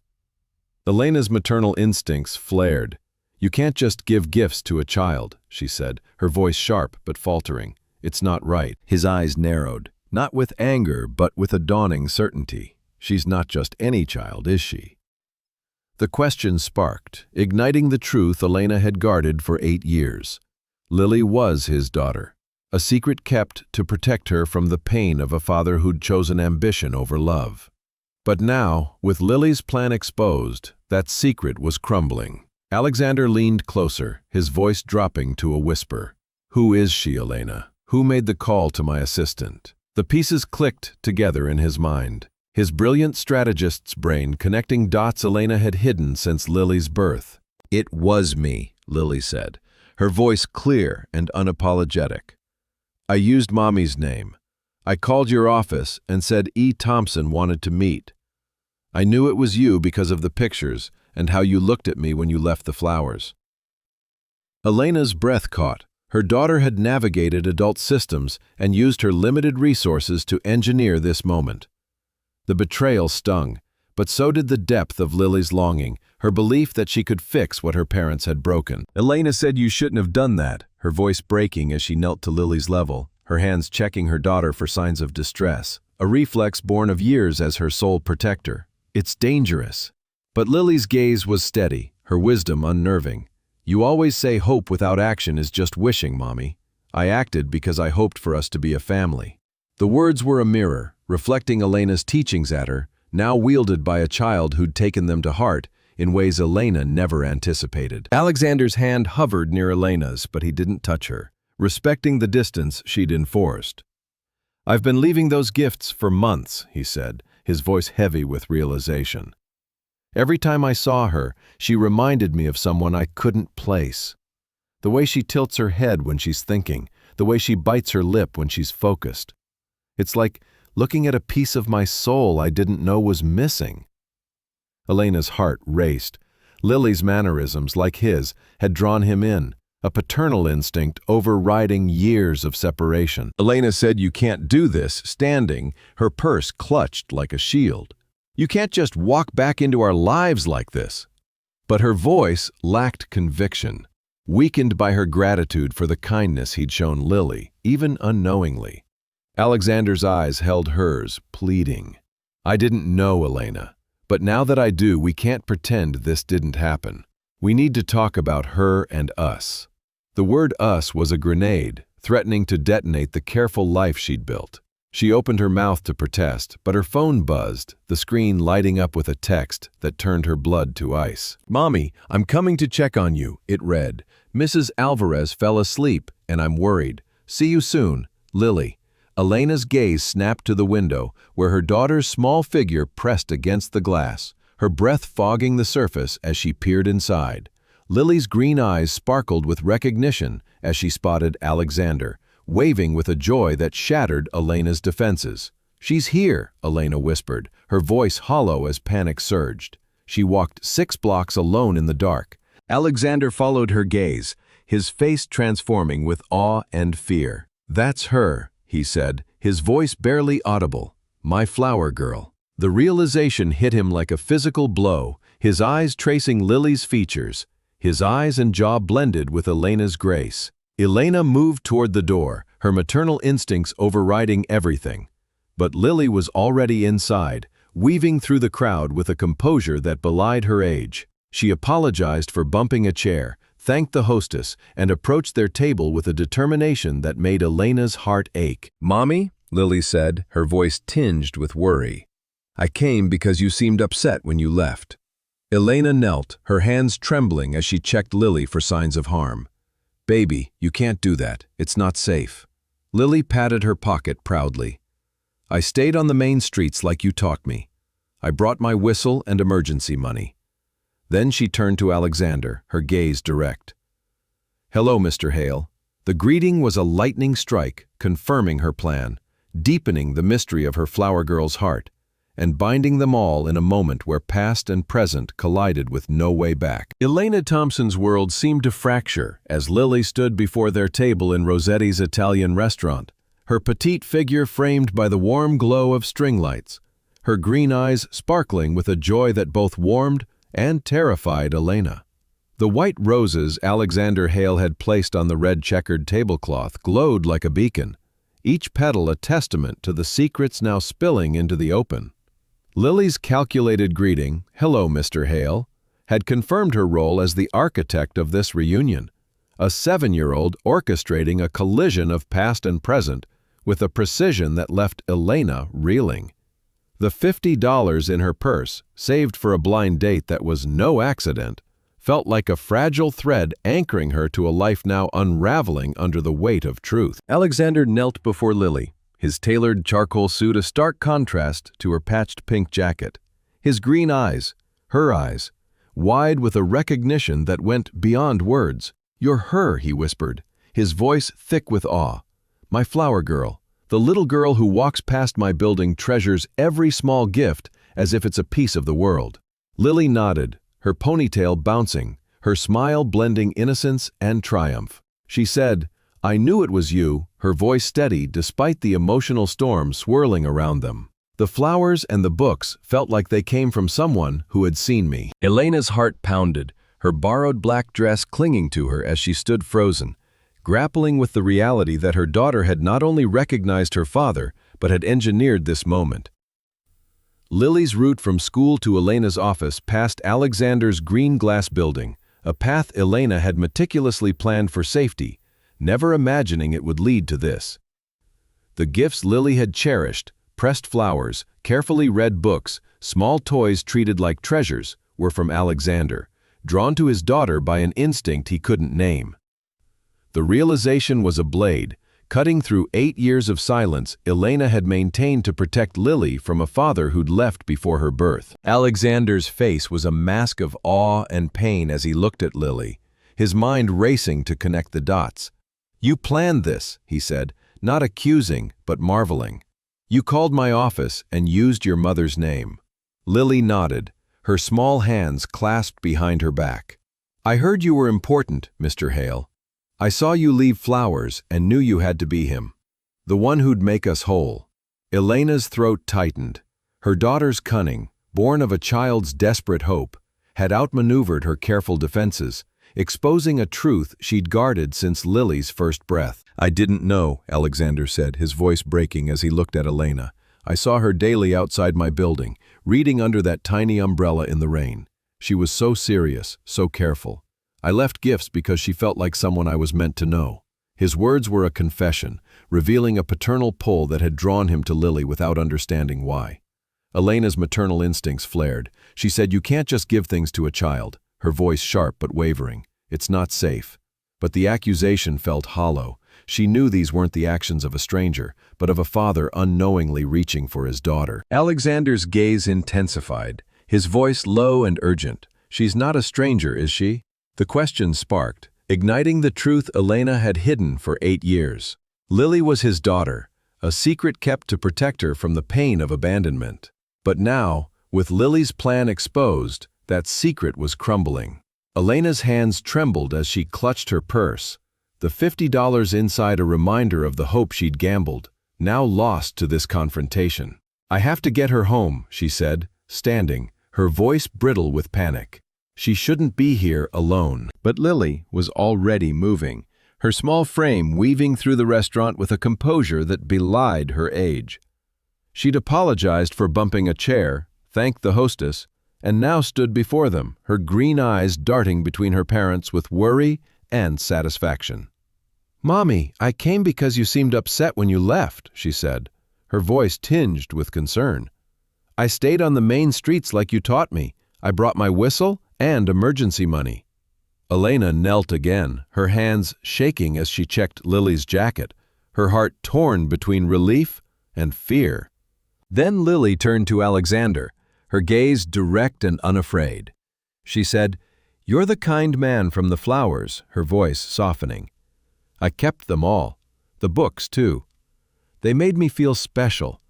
Elena's maternal instincts flared. "You can't just give gifts to a child," she said, her voice sharp but faltering. "It's not right." His eyes narrowed, not with anger but with a dawning certainty. "She's not just any child, is she?" The question sparked, igniting the truth Elena had guarded for 8 years. Lily was his daughter, a secret kept to protect her from the pain of a father who'd chosen ambition over love. But now, with Lily's plan exposed, that secret was crumbling. Alexander leaned closer, his voice dropping to a whisper. "Who is she, Elena? Who made the call to my assistant?" The pieces clicked together in his mind, his brilliant strategist's brain connecting dots Elena had hidden since Lily's birth. "It was me," Lily said, her voice clear and unapologetic. "I used Mommy's name. I called your office and said E. Thompson wanted to meet. I knew it was you because of the pictures and how you looked at me when you left the flowers." Elena's breath caught. Her daughter had navigated adult systems and used her limited resources to engineer this moment. The betrayal stung, but so did the depth of Lily's longing, her belief that she could fix what her parents had broken. "Elena said you shouldn't have done that," her voice breaking as she knelt to Lily's level, her hands checking her daughter for signs of distress, a reflex born of years as her sole protector. "It's dangerous." But Lily's gaze was steady, her wisdom unnerving. "You always say hope without action is just wishing, Mommy. I acted because I hoped for us to be a family." The words were a mirror, reflecting Elena's teachings at her, now wielded by a child who'd taken them to heart in ways Elena never anticipated. Alexander's hand hovered near Elena's, but he didn't touch her, respecting the distance she'd enforced. "I've been leaving those gifts for months," he said, his voice heavy with realization. "Every time I saw her, she reminded me of someone I couldn't place. The way she tilts her head when she's thinking, the way she bites her lip when she's focused. It's like looking at a piece of my soul I didn't know was missing." Elena's heart raced. Lily's mannerisms, like his, had drawn him in, a paternal instinct overriding years of separation. "Elena said you can't do this," standing, her purse clutched like a shield. "You can't just walk back into our lives like this." But her voice lacked conviction, weakened by her gratitude for the kindness he'd shown Lily, even unknowingly. Alexander's eyes held hers, pleading. "I didn't know, Elena. But now that I do, we can't pretend this didn't happen. We need to talk about her and us." The word us was a grenade, threatening to detonate the careful life she'd built. She opened her mouth to protest, but her phone buzzed, the screen lighting up with a text that turned her blood to ice. "Mommy, I'm coming to check on you," it read. "Mrs. Alvarez fell asleep, and I'm worried. See you soon, Lily." Elena's gaze snapped to the window, where her daughter's small figure pressed against the glass, her breath fogging the surface as she peered inside. Lily's green eyes sparkled with recognition as she spotted Alexander, waving with a joy that shattered Elena's defenses. "She's here," Elena whispered, her voice hollow as panic surged. She walked 6 blocks alone in the dark. Alexander followed her gaze, his face transforming with awe and fear. "That's her," he said, his voice barely audible. "My flower girl." The realization hit him like a physical blow, his eyes tracing Lily's features. His eyes and jaw blended with Elena's grace. Elena moved toward the door, her maternal instincts overriding everything. But Lily was already inside, weaving through the crowd with a composure that belied her age. She apologized for bumping a chair, thanked the hostess, and approached their table with a determination that made Elena's heart ache. "Mommy," Lily said, her voice tinged with worry. "I came because you seemed upset when you left." Elena knelt, her hands trembling as she checked Lily for signs of harm. "Baby, you can't do that. It's not safe." Lily patted her pocket proudly. "I stayed on the main streets like you taught me. I brought my whistle and emergency money." Then she turned to Alexander, her gaze direct. "Hello, Mr. Hale." The greeting was a lightning strike, confirming her plan, deepening the mystery of her flower girl's heart, and binding them all in a moment where past and present collided with no way back. Elena Thompson's world seemed to fracture as Lily stood before their table in Rossetti's Italian restaurant, her petite figure framed by the warm glow of string lights, her green eyes sparkling with a joy that both warmed and terrified Elena. The white roses Alexander Hale had placed on the red checkered tablecloth glowed like a beacon, each petal a testament to the secrets now spilling into the open. Lily's calculated greeting, "Hello, Mr. Hale," had confirmed her role as the architect of this reunion, a 7-year-old orchestrating a collision of past and present with a precision that left Elena reeling. The $50 in her purse, saved for a blind date that was no accident, felt like a fragile thread anchoring her to a life now unraveling under the weight of truth. Alexander knelt before Lily, his tailored charcoal suit a stark contrast to her patched pink jacket. His green eyes, her eyes, wide with a recognition that went beyond words. "You're her," he whispered, his voice thick with awe. "My flower girl. The little girl who walks past my building treasures every small gift as if it's a piece of the world." Lily nodded, her ponytail bouncing, her smile blending innocence and triumph. She said, "I knew it was you," her voice steady despite the emotional storm swirling around them. "The flowers and the books felt like they came from someone who had seen me." Elena's heart pounded, her borrowed black dress clinging to her as she stood frozen, grappling with the reality that her daughter had not only recognized her father, but had engineered this moment. Lily's route from school to Elena's office passed Alexander's green glass building, a path Elena had meticulously planned for safety, never imagining it would lead to this. The gifts Lily had cherished, pressed flowers, carefully read books, small toys treated like treasures, were from Alexander, drawn to his daughter by an instinct he couldn't name. The realization was a blade, cutting through 8 years of silence Elena had maintained to protect Lily from a father who'd left before her birth. Alexander's face was a mask of awe and pain as he looked at Lily, his mind racing to connect the dots. "You planned this," he said, not accusing, but marveling. "You called my office and used your mother's name." Lily nodded, her small hands clasped behind her back. "I heard you were important, Mr. Hale. I saw you leave flowers and knew you had to be him, the one who'd make us whole." Elena's throat tightened. Her daughter's cunning, born of a child's desperate hope, had outmaneuvered her careful defenses, exposing a truth she'd guarded since Lily's first breath. "I didn't know," Alexander said, his voice breaking as he looked at Elena. "I saw her daily outside my building, reading under that tiny umbrella in the rain. She was so serious, so careful. I left gifts because she felt like someone I was meant to know." His words were a confession, revealing a paternal pull that had drawn him to Lily without understanding why. Elena's maternal instincts flared. She said, "You can't just give things to a child," her voice sharp but wavering. "It's not safe." But the accusation felt hollow. She knew these weren't the actions of a stranger, but of a father unknowingly reaching for his daughter. Alexander's gaze intensified, his voice low and urgent. "She's not a stranger, is she?" The question sparked, igniting the truth Elena had hidden for 8 years. Lily was his daughter, a secret kept to protect her from the pain of abandonment. But now, with Lily's plan exposed, that secret was crumbling. Elena's hands trembled as she clutched her purse, the $50 inside a reminder of the hope she'd gambled, now lost to this confrontation. "I have to get her home," she said, standing, her voice brittle with panic. She shouldn't be here alone. But Lily was already moving, her small frame weaving through the restaurant with a composure that belied her age. She'd apologized for bumping a chair, thanked the hostess, and now stood before them, her green eyes darting between her parents with worry and satisfaction. "Mommy, I came because you seemed upset when you left," she said, her voice tinged with concern. "I stayed on the main streets like you taught me. I brought my whistle and emergency money." Elena knelt again, her hands shaking as she checked Lily's jacket, her heart torn between relief and fear. Then Lily turned to Alexander, her gaze direct and unafraid. She said, "You're the kind man from the flowers," her voice softening. "I kept them all, the books too. They made me feel special,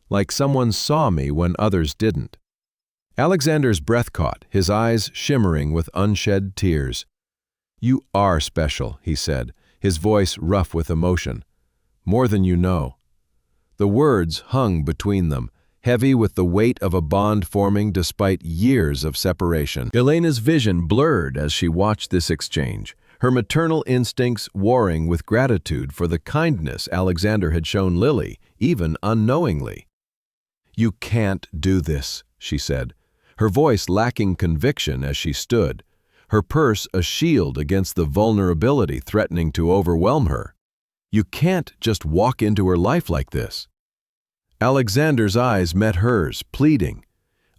like someone saw me when others didn't." Alexander's breath caught, his eyes shimmering with unshed tears. "You are special," he said, his voice rough with emotion. "More than you know." The words hung between them, heavy with the weight of a bond forming despite years of separation. Elena's vision blurred as she watched this exchange, her maternal instincts warring with gratitude for the kindness Alexander had shown Lily, even unknowingly. "You can't do this," she said, her voice lacking conviction as she stood, her purse a shield against the vulnerability threatening to overwhelm her. "You can't just walk into her life like this." Alexander's eyes met hers, pleading.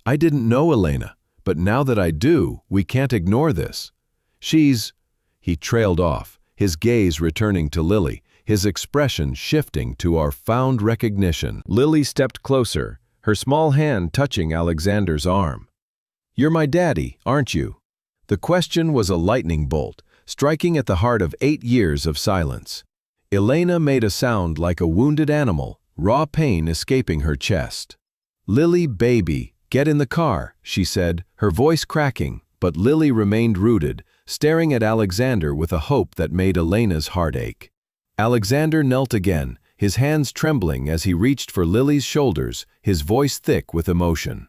"I didn't know Elena, but now that I do, we can't ignore this. She's—" He trailed off, his gaze returning to Lily, his expression shifting to our found recognition. Lily stepped closer, her small hand touching Alexander's arm. "You're my daddy, aren't you?" The question was a lightning bolt, striking at the heart of 8 years of silence. Elena made a sound like a wounded animal, raw pain escaping her chest. "Lily, baby, get in the car," she said, her voice cracking, but Lily remained rooted, staring at Alexander with a hope that made Elena's heart ache. Alexander knelt again, his hands trembling as he reached for Lily's shoulders, his voice thick with emotion.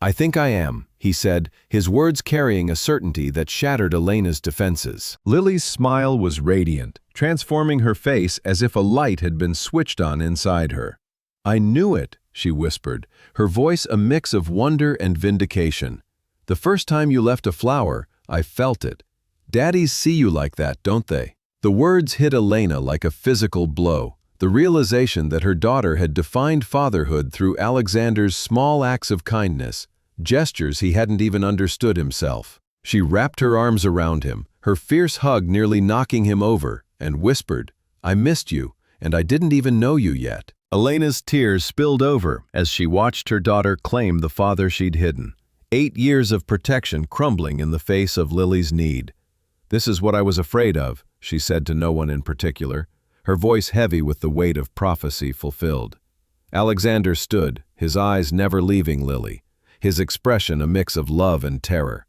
"I think I am," he said, his words carrying a certainty that shattered Elena's defenses. Lily's smile was radiant, transforming her face as if a light had been switched on inside her. "I knew it," she whispered, her voice a mix of wonder and vindication. "The first time you left a flower, I felt it. Daddies see you like that, don't they?" The words hit Elena like a physical blow, the realization that her daughter had defined fatherhood through Alexander's small acts of kindness, gestures he hadn't even understood himself. She wrapped her arms around him, her fierce hug nearly knocking him over, and whispered, "I missed you, and I didn't even know you yet." Elena's tears spilled over as she watched her daughter claim the father she'd hidden. 8 years of protection crumbling in the face of Lily's need. "This is what I was afraid of," she said to no one in particular, her voice heavy with the weight of prophecy fulfilled. Alexander stood, his eyes never leaving Lily, his expression a mix of love and terror.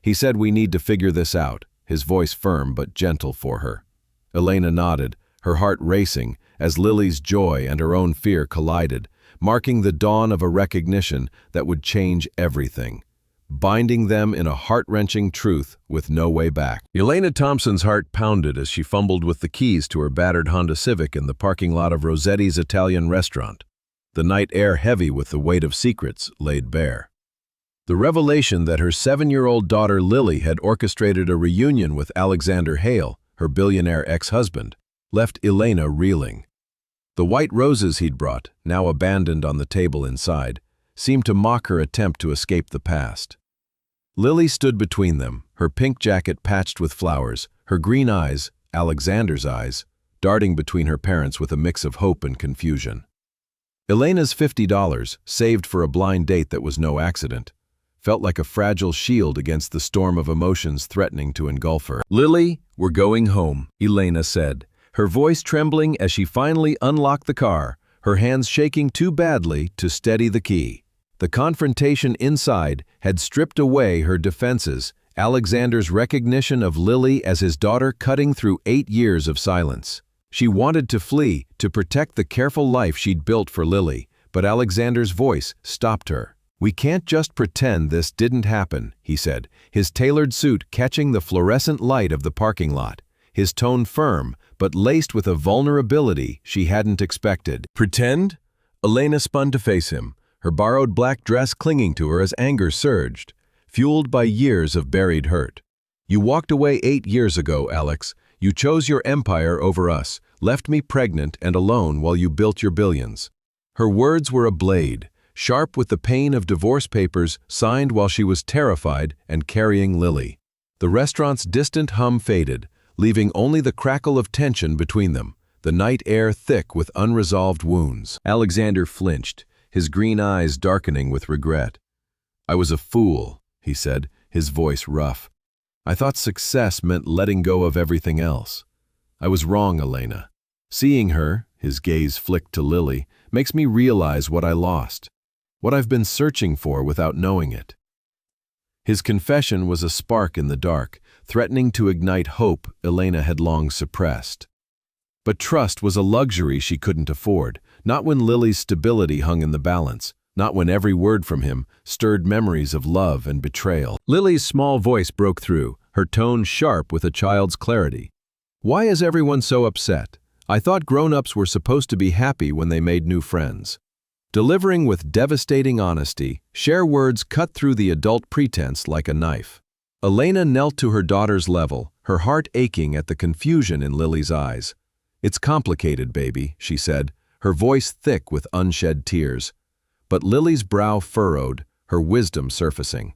He said, "We need to figure this out," his voice firm but gentle for her. Elena nodded, her heart racing as Lily's joy and her own fear collided, marking the dawn of a recognition that would change everything, binding them in a heart-wrenching truth with no way back. Elena Thompson's heart pounded as she fumbled with the keys to her battered Honda Civic in the parking lot of Rossetti's Italian restaurant, the night air heavy with the weight of secrets laid bare. The revelation that her 7-year-old daughter Lily had orchestrated a reunion with Alexander Hale, her billionaire ex-husband, left Elena reeling. The white roses he'd brought, now abandoned on the table inside, seemed to mock her attempt to escape the past. Lily stood between them, her pink jacket patched with flowers, her green eyes, Alexander's eyes, darting between her parents with a mix of hope and confusion. Elena's $50, saved for a blind date that was no accident, felt like a fragile shield against the storm of emotions threatening to engulf her. "Lily, we're going home," Elena said, her voice trembling as she finally unlocked the car, her hands shaking too badly to steady the key. The confrontation inside had stripped away her defenses, Alexander's recognition of Lily as his daughter cutting through 8 years of silence. She wanted to flee, to protect the careful life she'd built for Lily, but Alexander's voice stopped her. "We can't just pretend this didn't happen," he said, his tailored suit catching the fluorescent light of the parking lot, his tone firm but laced with a vulnerability she hadn't expected. "Pretend? Elena spun to face him, her borrowed black dress clinging to her as anger surged, fueled by years of buried hurt. You walked away 8 years ago, Alex. You chose your empire over us, left me pregnant and alone while you built your billions. Her words were a blade, sharp with the pain of divorce papers signed while she was terrified and carrying Lily. The restaurant's distant hum faded, leaving only the crackle of tension between them, the night air thick with unresolved wounds. Alexander flinched, his green eyes darkening with regret. "I was a fool," he said, his voice rough. "I thought success meant letting go of everything else. I was wrong, Elena. Seeing her," his gaze flicked to Lily, "makes me realize what I lost, what I've been searching for without knowing it." His confession was a spark in the dark, threatening to ignite hope Elena had long suppressed. But trust was a luxury she couldn't afford, not when Lily's stability hung in the balance, not when every word from him stirred memories of love and betrayal. Lily's small voice broke through, her tone sharp with a child's clarity. "Why is everyone so upset? I thought grown-ups were supposed to be happy when they made new friends." Delivering with devastating honesty, Cher's words cut through the adult pretense like a knife. Elena knelt to her daughter's level, her heart aching at the confusion in Lily's eyes. "It's complicated, baby," she said, her voice thick with unshed tears. But Lily's brow furrowed, her wisdom surfacing.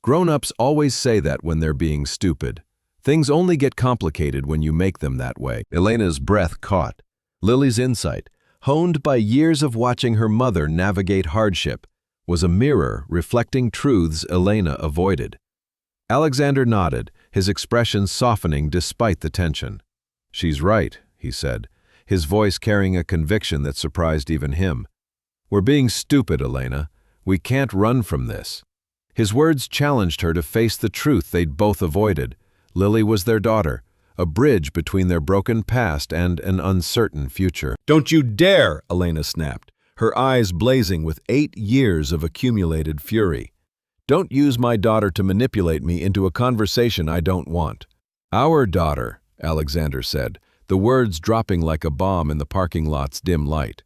Grown-ups always say that when they're being stupid. Things only get complicated when you make them that way. Elena's breath caught. Lily's insight, honed by years of watching her mother navigate hardship, was a mirror reflecting truths Elena avoided. Alexander nodded, his expression softening despite the tension. "She's right," he said, his voice carrying a conviction that surprised even him. "We're being stupid, Elena. We can't run from this." His words challenged her to face the truth they'd both avoided. Lily was their daughter, a bridge between their broken past and an uncertain future. "Don't you dare!" Elena snapped, her eyes blazing with 8 years of accumulated fury. "Don't use my daughter to manipulate me into a conversation I don't want." "Our daughter," Alexander said, the words dropping like a bomb in the parking lot's dim light.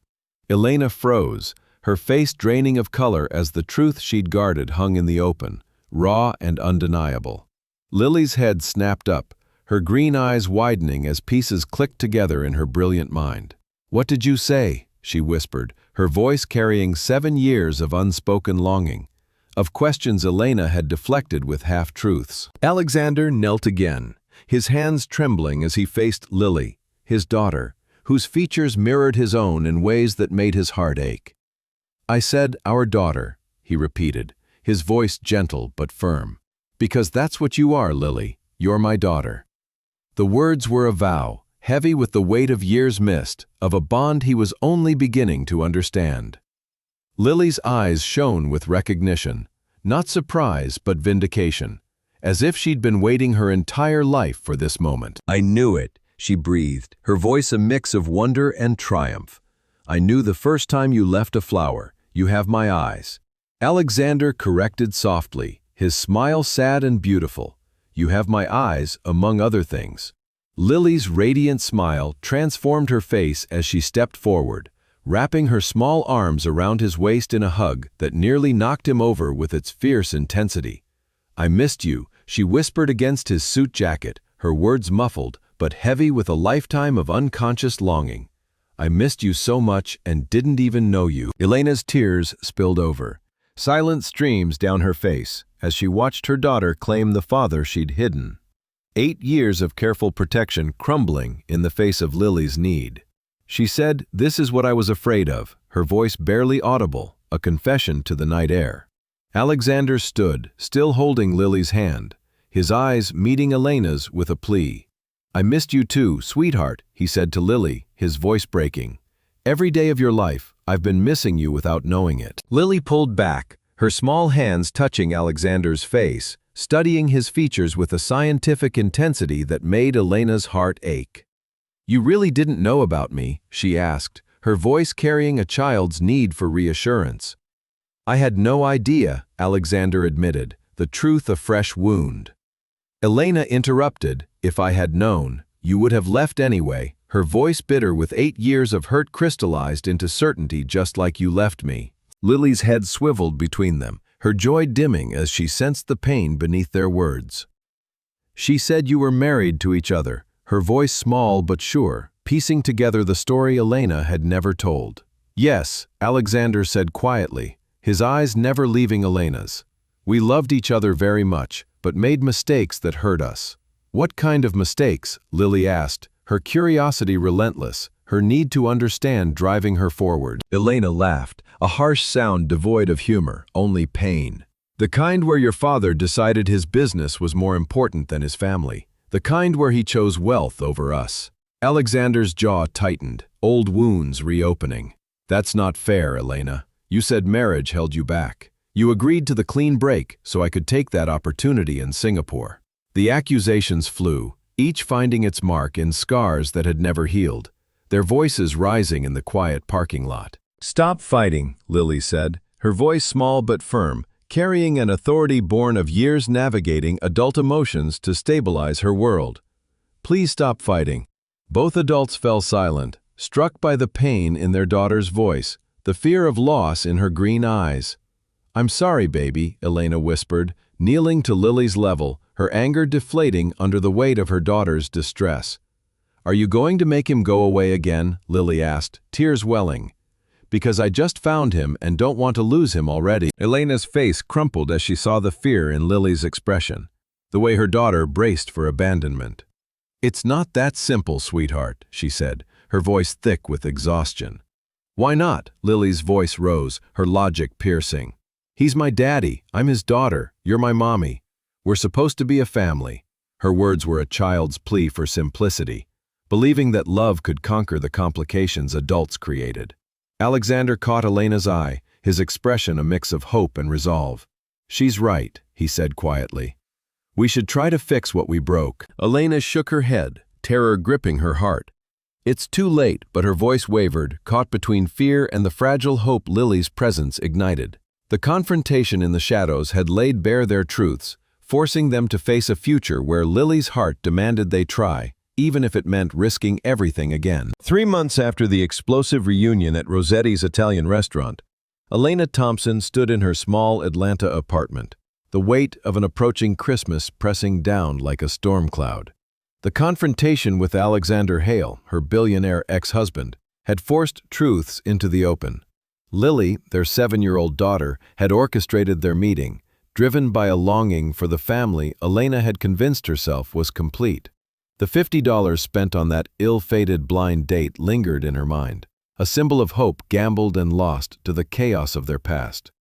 Elena froze, her face draining of color as the truth she'd guarded hung in the open, raw and undeniable. Lily's head snapped up, her green eyes widening as pieces clicked together in her brilliant mind. "What did you say?" she whispered, her voice carrying 7 years of unspoken longing, of questions Elena had deflected with half-truths. Alexander knelt again, his hands trembling as he faced Lily, his daughter, whose features mirrored his own in ways that made his heart ache. "I said our daughter," he repeated, his voice gentle but firm. "Because that's what you are, Lily. You're my daughter." The words were a vow, heavy with the weight of years missed, of a bond he was only beginning to understand. Lily's eyes shone with recognition, not surprise but vindication, as if she'd been waiting her entire life for this moment. "I knew it," she breathed, her voice a mix of wonder and triumph. "I knew the first time you left a flower. You have my eyes." Alexander corrected softly, his smile sad and beautiful. "You have my eyes, among other things." Lily's radiant smile transformed her face as she stepped forward, wrapping her small arms around his waist in a hug that nearly knocked him over with its fierce intensity. "I missed you," she whispered against his suit jacket, her words muffled, but heavy with a lifetime of unconscious longing. "I missed you so much and didn't even know you." Elena's tears spilled over, silent streams down her face, as she watched her daughter claim the father she'd hidden. 8 years of careful protection crumbling in the face of Lily's need. She said, "This is what I was afraid of," her voice barely audible, a confession to the night air. Alexander stood, still holding Lily's hand, his eyes meeting Elena's with a plea. "I missed you too, sweetheart," he said to Lily, his voice breaking. "Every day of your life, I've been missing you without knowing it." Lily pulled back, her small hands touching Alexander's face, studying his features with a scientific intensity that made Elena's heart ache. "You really didn't know about me?" she asked, her voice carrying a child's need for reassurance. "I had no idea," Alexander admitted, the truth a fresh wound. Elena interrupted, "If I had known, you would have left anyway," her voice bitter with 8 years of hurt crystallized into certainty just like you left me. Lily's head swiveled between them, her joy dimming as she sensed the pain beneath their words. She said you were married to each other, her voice small but sure, piecing together the story Elena had never told. Yes, Alexander said quietly, his eyes never leaving Elena's. We loved each other very much, but made mistakes that hurt us. What kind of mistakes? Lily asked, her curiosity relentless, her need to understand driving her forward. Elena laughed, a harsh sound devoid of humor, only pain. The kind where your father decided his business was more important than his family. The kind where he chose wealth over us. Alexander's jaw tightened, old wounds reopening. That's not fair, Elena. You said marriage held you back. You agreed to the clean break so I could take that opportunity in Singapore. The accusations flew, each finding its mark in scars that had never healed, their voices rising in the quiet parking lot. Stop fighting, Lily said, her voice small but firm, carrying an authority born of years navigating adult emotions to stabilize her world. Please stop fighting. Both adults fell silent, struck by the pain in their daughter's voice, the fear of loss in her green eyes. I'm sorry, baby, Elena whispered, kneeling to Lily's level, her anger deflating under the weight of her daughter's distress. Are you going to make him go away again? Lily asked, tears welling. Because I just found him and don't want to lose him already. Elena's face crumpled as she saw the fear in Lily's expression, the way her daughter braced for abandonment. It's not that simple, sweetheart, she said, her voice thick with exhaustion. Why not? Lily's voice rose, her logic piercing. He's my daddy, I'm his daughter, you're my mommy. We're supposed to be a family. Her words were a child's plea for simplicity, believing that love could conquer the complications adults created. Alexander caught Elena's eye, his expression a mix of hope and resolve. She's right, he said quietly. We should try to fix what we broke. Elena shook her head, terror gripping her heart. It's too late, but her voice wavered, caught between fear and the fragile hope Lily's presence ignited. The confrontation in the shadows had laid bare their truths, forcing them to face a future where Lily's heart demanded they try, even if it meant risking everything again. 3 months after the explosive reunion at Rossetti's Italian restaurant, Elena Thompson stood in her small Atlanta apartment, the weight of an approaching Christmas pressing down like a storm cloud. The confrontation with Alexander Hale, her billionaire ex-husband, had forced truths into the open. Lily, their 7-year-old daughter, had orchestrated their meeting, driven by a longing for the family Elena had convinced herself was complete. The $50 spent on that ill-fated blind date lingered in her mind, a symbol of hope gambled and lost to the chaos of their past.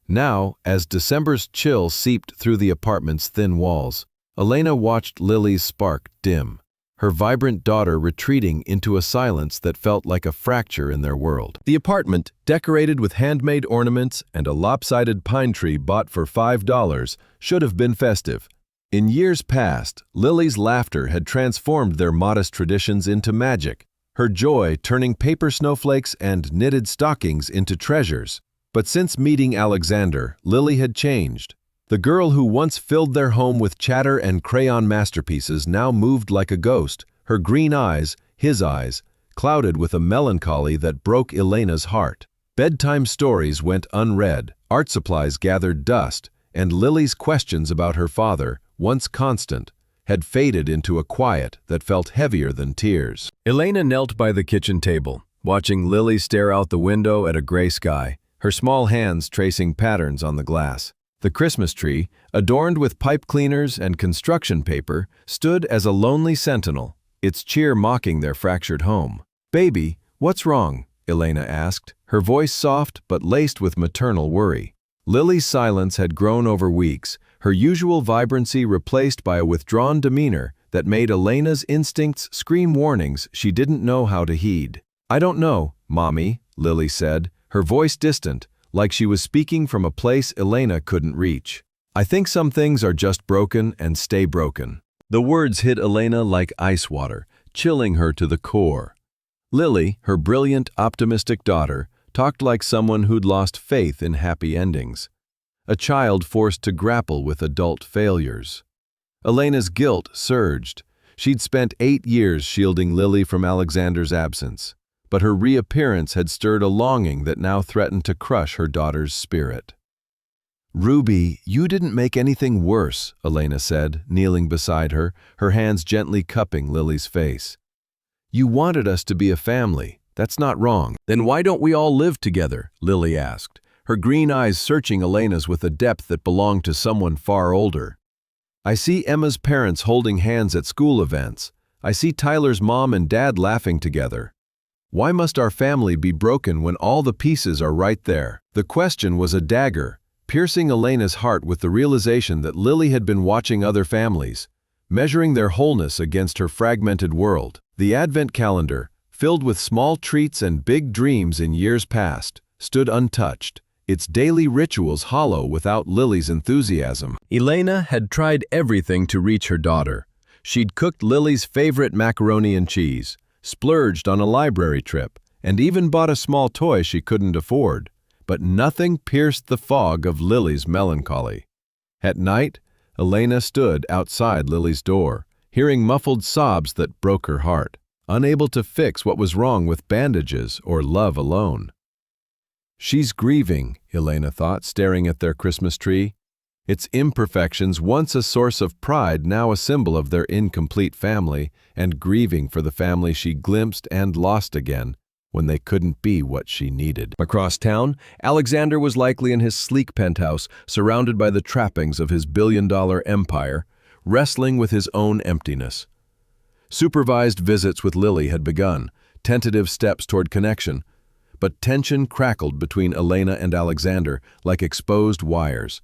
Now, as December's chill seeped through the apartment's thin walls, Elena watched Lily's spark dim, her vibrant daughter retreating into a silence that felt like a fracture in their world. The apartment, decorated with handmade ornaments and a lopsided pine tree bought for $5, should have been festive. In years past, Lily's laughter had transformed their modest traditions into magic, her joy turning paper snowflakes and knitted stockings into treasures. But since meeting Alexander, Lily had changed. The girl who once filled their home with chatter and crayon masterpieces now moved like a ghost, her green eyes, his eyes, clouded with a melancholy that broke Elena's heart. Bedtime stories went unread, art supplies gathered dust, and Lily's questions about her father, once constant, had faded into a quiet that felt heavier than tears. Elena knelt by the kitchen table, watching Lily stare out the window at a gray sky, her small hands tracing patterns on the glass. The Christmas tree, adorned with pipe cleaners and construction paper, stood as a lonely sentinel, its cheer mocking their fractured home. "Baby, what's wrong?" Elena asked, her voice soft but laced with maternal worry. Lily's silence had grown over weeks, her usual vibrancy replaced by a withdrawn demeanor that made Elena's instincts scream warnings she didn't know how to heed. "I don't know, Mommy," Lily said, her voice distant, like she was speaking from a place Elena couldn't reach. "I think some things are just broken and stay broken." The words hit Elena like ice water, chilling her to the core. Lily, her brilliant, optimistic daughter, talked like someone who'd lost faith in happy endings, a child forced to grapple with adult failures. Elena's guilt surged. She'd spent 8 years shielding Lily from Alexander's absence, but her reappearance had stirred a longing that now threatened to crush her daughter's spirit. "Ruby, you didn't make anything worse," Elena said, kneeling beside her, her hands gently cupping Lily's face. "You wanted us to be a family. That's not wrong." "Then why don't we all live together?" Lily asked, her green eyes searching Elena's with a depth that belonged to someone far older. "I see Emma's parents holding hands at school events. I see Tyler's mom and dad laughing together. Why must our family be broken when all the pieces are right there?" The question was a dagger, piercing Elena's heart with the realization that Lily had been watching other families, measuring their wholeness against her fragmented world. The Advent calendar, filled with small treats and big dreams in years past, stood untouched, its daily rituals hollow without Lily's enthusiasm. Elena had tried everything to reach her daughter. She'd cooked Lily's favorite macaroni and cheese, splurged on a library trip, and even bought a small toy she couldn't afford. But nothing pierced the fog of Lily's melancholy. At night, Elena stood outside Lily's door, hearing muffled sobs that broke her heart, unable to fix what was wrong with bandages or love alone. "She's grieving," Elena thought, staring at their Christmas tree. Its imperfections, once a source of pride, now a symbol of their incomplete family, and grieving for the family she glimpsed and lost again, when they couldn't be what she needed. Across town, Alexander was likely in his sleek penthouse, surrounded by the trappings of his billion-dollar empire, wrestling with his own emptiness. Supervised visits with Lily had begun, tentative steps toward connection, but tension crackled between Elena and Alexander like exposed wires.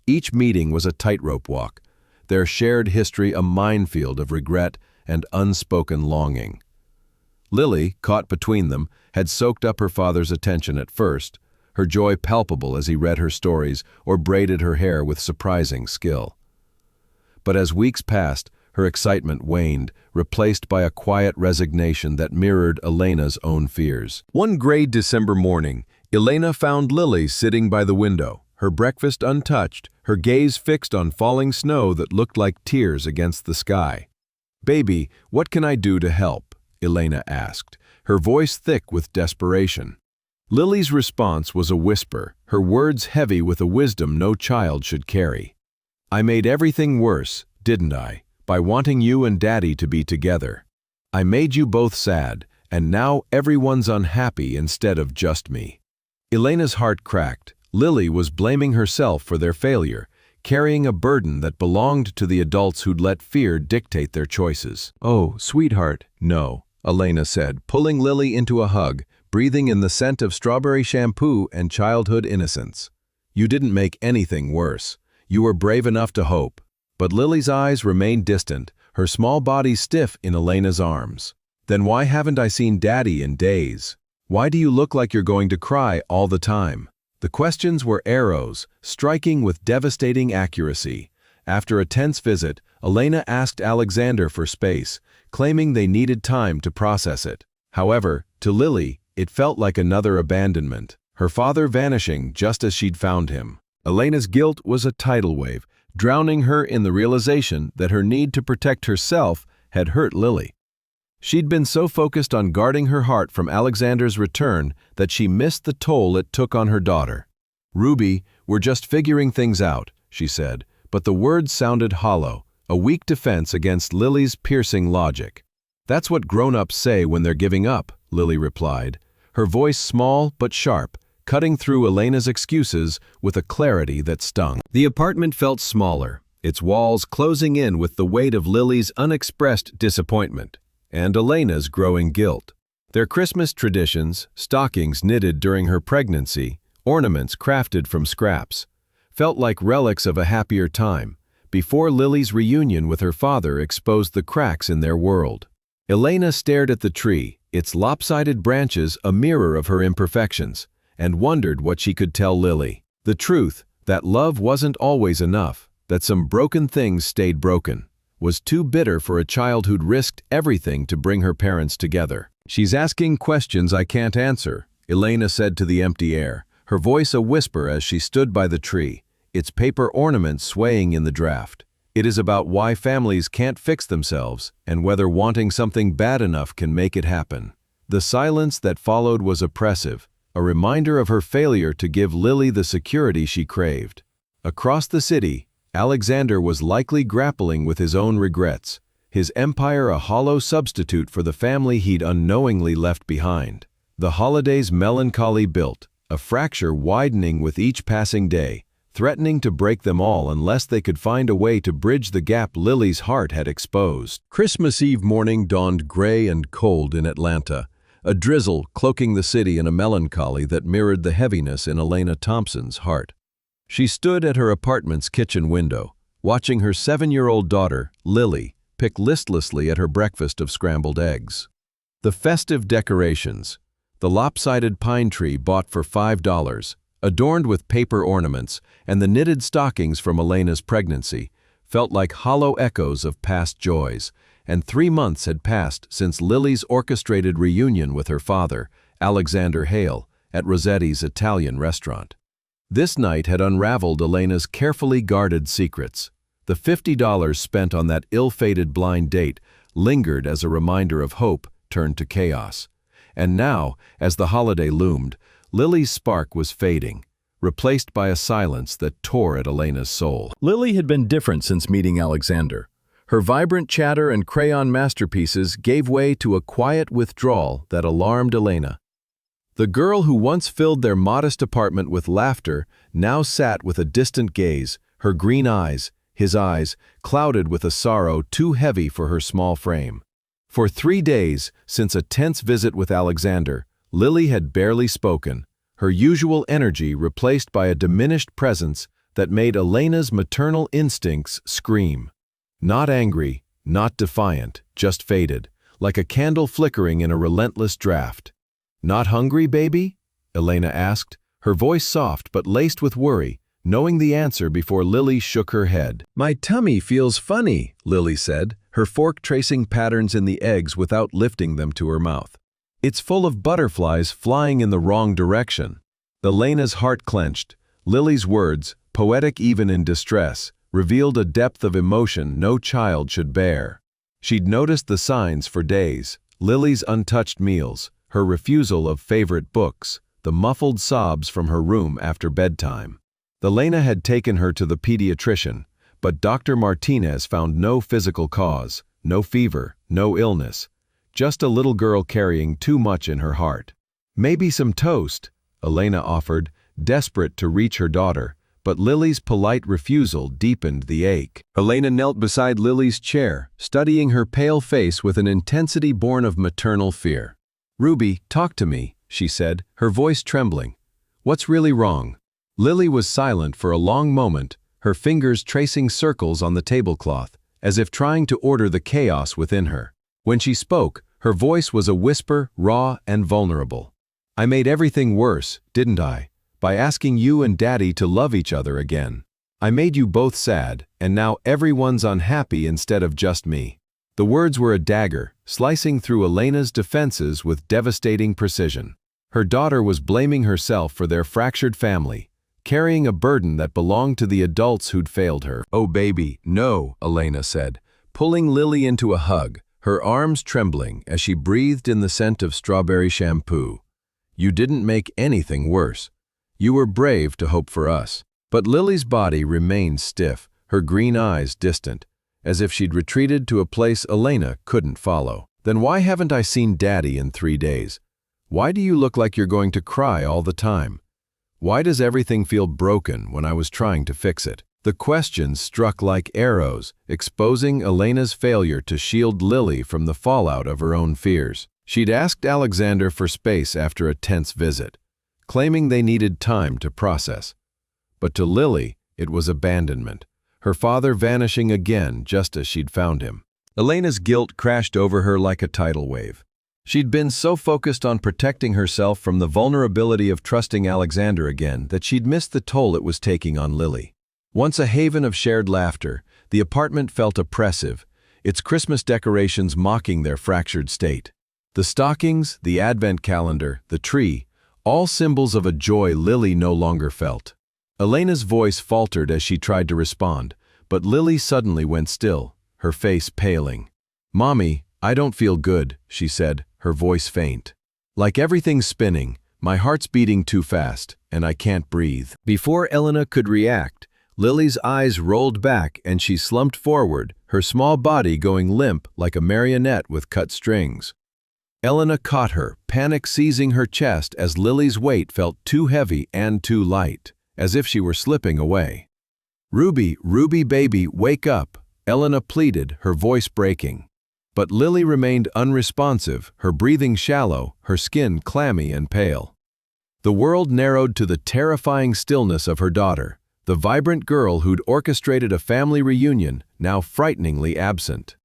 Each meeting was a tightrope walk, their shared history a minefield of regret and unspoken longing. Lily, caught between them, had soaked up her father's attention at first, her joy palpable as he read her stories or braided her hair with surprising skill. But as weeks passed, her excitement waned, replaced by a quiet resignation that mirrored Elena's own fears. One gray December morning, Elena found Lily sitting by the window, her breakfast untouched, her gaze fixed on falling snow that looked like tears against the sky. "Baby, what can I do to help?" Elena asked, her voice thick with desperation. Lily's response was a whisper, her words heavy with a wisdom no child should carry. "I made everything worse, didn't I, by wanting you and Daddy to be together. I made you both sad, and now everyone's unhappy instead of just me." Elena's heart cracked. Lily was blaming herself for their failure, carrying a burden that belonged to the adults who'd let fear dictate their choices. "Oh, sweetheart, no," Elena said, pulling Lily into a hug, breathing in the scent of strawberry shampoo and childhood innocence. "You didn't make anything worse. You were brave enough to hope." But Lily's eyes remained distant, her small body stiff in Elena's arms. "Then why haven't I seen Daddy in days? Why do you look like you're going to cry all the time?" The questions were arrows, striking with devastating accuracy. After a tense visit, Elena asked Alexander for space, claiming they needed time to process it. However, to Lily, it felt like another abandonment, her father vanishing just as she'd found him. Elena's guilt was a tidal wave, drowning her in the realization that her need to protect herself had hurt Lily. She'd been so focused on guarding her heart from Alexander's return that she missed the toll it took on her daughter. "Ruby, we're just figuring things out," she said, but the words sounded hollow, a weak defense against Lily's piercing logic. "That's what grown-ups say when they're giving up," Lily replied, her voice small but sharp, cutting through Elena's excuses with a clarity that stung. The apartment felt smaller, its walls closing in with the weight of Lily's unexpressed disappointment and Elena's growing guilt. Their Christmas traditions, stockings knitted during her pregnancy, ornaments crafted from scraps, felt like relics of a happier time, before Lily's reunion with her father exposed the cracks in their world. Elena stared at the tree, its lopsided branches a mirror of her imperfections, and wondered what she could tell Lily. The truth, that love wasn't always enough, that some broken things stayed broken, was too bitter for a child who'd risked everything to bring her parents together. "She's asking questions I can't answer," Elena said to the empty air, her voice a whisper as she stood by the tree, its paper ornaments swaying in the draft. It is about why families can't fix themselves and whether wanting something bad enough can make it happen. The silence that followed was oppressive, a reminder of her failure to give Lily the security she craved. Across the city, Alexander was likely grappling with his own regrets, his empire a hollow substitute for the family he'd unknowingly left behind. The holiday's melancholy built, a fracture widening with each passing day, threatening to break them all unless they could find a way to bridge the gap Lily's heart had exposed. Christmas Eve morning dawned gray and cold in Atlanta, a drizzle cloaking the city in a melancholy that mirrored the heaviness in Elena Thompson's heart. She stood at her apartment's kitchen window, watching her 7-year-old daughter, Lily, pick listlessly at her breakfast of scrambled eggs. The festive decorations, the lopsided pine tree bought for $5, adorned with paper ornaments, and the knitted stockings from Elena's pregnancy, felt like hollow echoes of past joys, and 3 months had passed since Lily's orchestrated reunion with her father, Alexander Hale, at Rossetti's Italian restaurant. This night had unraveled Elena's carefully guarded secrets. The $50 spent on that ill-fated blind date lingered as a reminder of hope turned to chaos. And now, as the holiday loomed, Lily's spark was fading, replaced by a silence that tore at Elena's soul. Lily had been different since meeting Alexander. Her vibrant chatter and crayon masterpieces gave way to a quiet withdrawal that alarmed Elena. The girl who once filled their modest apartment with laughter now sat with a distant gaze, her green eyes, his eyes, clouded with a sorrow too heavy for her small frame. For 3 days, since a tense visit with Alexander, Lily had barely spoken, her usual energy replaced by a diminished presence that made Elena's maternal instincts scream. Not angry, not defiant, just faded, like a candle flickering in a relentless draft. "Not hungry, baby?" Elena asked, her voice soft but laced with worry, knowing the answer before Lily shook her head. "My tummy feels funny," Lily said, her fork tracing patterns in the eggs without lifting them to her mouth. "It's full of butterflies flying in the wrong direction." Elena's heart clenched. Lily's words, poetic even in distress, revealed a depth of emotion no child should bear. She'd noticed the signs for days: Lily's untouched meals, her refusal of favorite books, the muffled sobs from her room after bedtime. Elena had taken her to the pediatrician, but Dr. Martinez found no physical cause, no fever, no illness, just a little girl carrying too much in her heart. "Maybe some toast," Elena offered, desperate to reach her daughter, but Lily's polite refusal deepened the ache. Elena knelt beside Lily's chair, studying her pale face with an intensity born of maternal fear. "Ruby, talk to me," she said, her voice trembling. "What's really wrong?" Lily was silent for a long moment, her fingers tracing circles on the tablecloth, as if trying to order the chaos within her. When she spoke, her voice was a whisper, raw and vulnerable. "I made everything worse, didn't I? By asking you and Daddy to love each other again. I made you both sad, and now everyone's unhappy instead of just me." The words were a dagger, slicing through Elena's defenses with devastating precision. Her daughter was blaming herself for their fractured family, carrying a burden that belonged to the adults who'd failed her. "Oh baby, no," Elena said, pulling Lily into a hug, her arms trembling as she breathed in the scent of strawberry shampoo. "You didn't make anything worse. You were brave to hope for us." But Lily's body remained stiff, her green eyes distant, as if she'd retreated to a place Elena couldn't follow. "Then why haven't I seen Daddy in 3 days? Why do you look like you're going to cry all the time? Why does everything feel broken when I was trying to fix it?" The questions struck like arrows, exposing Elena's failure to shield Lily from the fallout of her own fears. She'd asked Alexander for space after a tense visit, claiming they needed time to process. But to Lily, it was abandonment, her father vanishing again just as she'd found him. Elena's guilt crashed over her like a tidal wave. She'd been so focused on protecting herself from the vulnerability of trusting Alexander again that she'd missed the toll it was taking on Lily. Once a haven of shared laughter, the apartment felt oppressive, its Christmas decorations mocking their fractured state. The stockings, the advent calendar, the tree, all symbols of a joy Lily no longer felt. Elena's voice faltered as she tried to respond, but Lily suddenly went still, her face paling. "Mommy, I don't feel good," she said, her voice faint. "Like everything's spinning, my heart's beating too fast, and I can't breathe." Before Elena could react, Lily's eyes rolled back and she slumped forward, her small body going limp like a marionette with cut strings. Elena caught her, panic seizing her chest as Lily's weight felt too heavy and too light, as if she were slipping away. "Ruby, Ruby baby, wake up," Elena pleaded, her voice breaking. But Lily remained unresponsive, her breathing shallow, her skin clammy and pale. The world narrowed to the terrifying stillness of her daughter, the vibrant girl who'd orchestrated a family reunion, now frighteningly absent.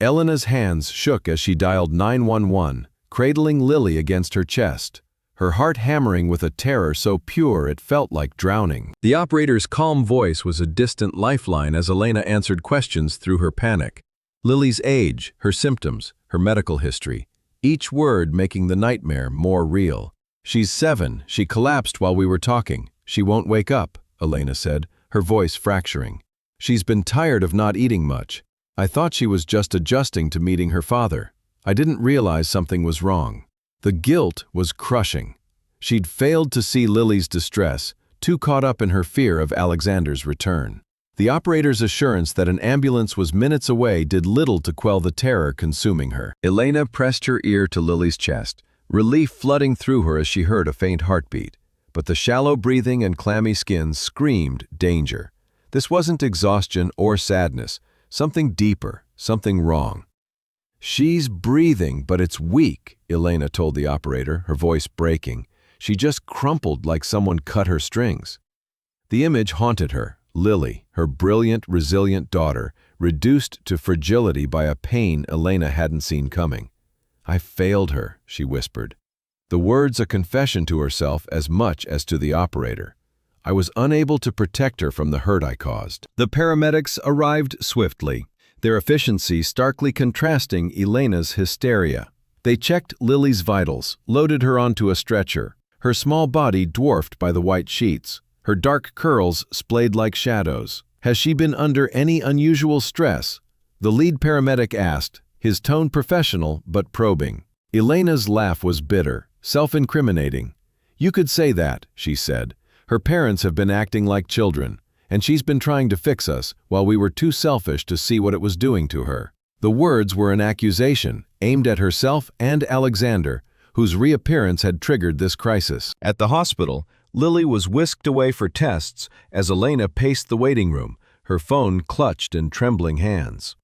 Elena's hands shook as she dialed 911, cradling Lily against her chest, her heart hammering with a terror so pure it felt like drowning. The operator's calm voice was a distant lifeline as Elena answered questions through her panic. Lily's age, her symptoms, her medical history, each word making the nightmare more real. "She's 7, she collapsed while we were talking. She won't wake up," Elena said, her voice fracturing. "She's been tired of not eating much. I thought she was just adjusting to meeting her father. I didn't realize something was wrong." The guilt was crushing. She'd failed to see Lily's distress, too caught up in her fear of Alexander's return. The operator's assurance that an ambulance was minutes away did little to quell the terror consuming her. Elena pressed her ear to Lily's chest, relief flooding through her as she heard a faint heartbeat. But the shallow breathing and clammy skin screamed danger. This wasn't exhaustion or sadness, something deeper, something wrong. "She's breathing, but it's weak," Elena told the operator, her voice breaking. "She just crumpled like someone cut her strings." The image haunted her. Lily, her brilliant, resilient daughter, reduced to fragility by a pain Elena hadn't seen coming. "I failed her," she whispered. The words a confession to herself as much as to the operator. "I was unable to protect her from the hurt I caused." The paramedics arrived swiftly, their efficiency starkly contrasting Elena's hysteria. They checked Lily's vitals, loaded her onto a stretcher, her small body dwarfed by the white sheets, her dark curls splayed like shadows. "Has she been under any unusual stress?" the lead paramedic asked, his tone professional but probing. Elena's laugh was bitter, self-incriminating. "You could say that," she said. "Her parents have been acting like children, and she's been trying to fix us while we were too selfish to see what it was doing to her." The words were an accusation, aimed at herself and Alexander, whose reappearance had triggered this crisis. At the hospital, Lily was whisked away for tests as Elena paced the waiting room, her phone clutched in trembling hands.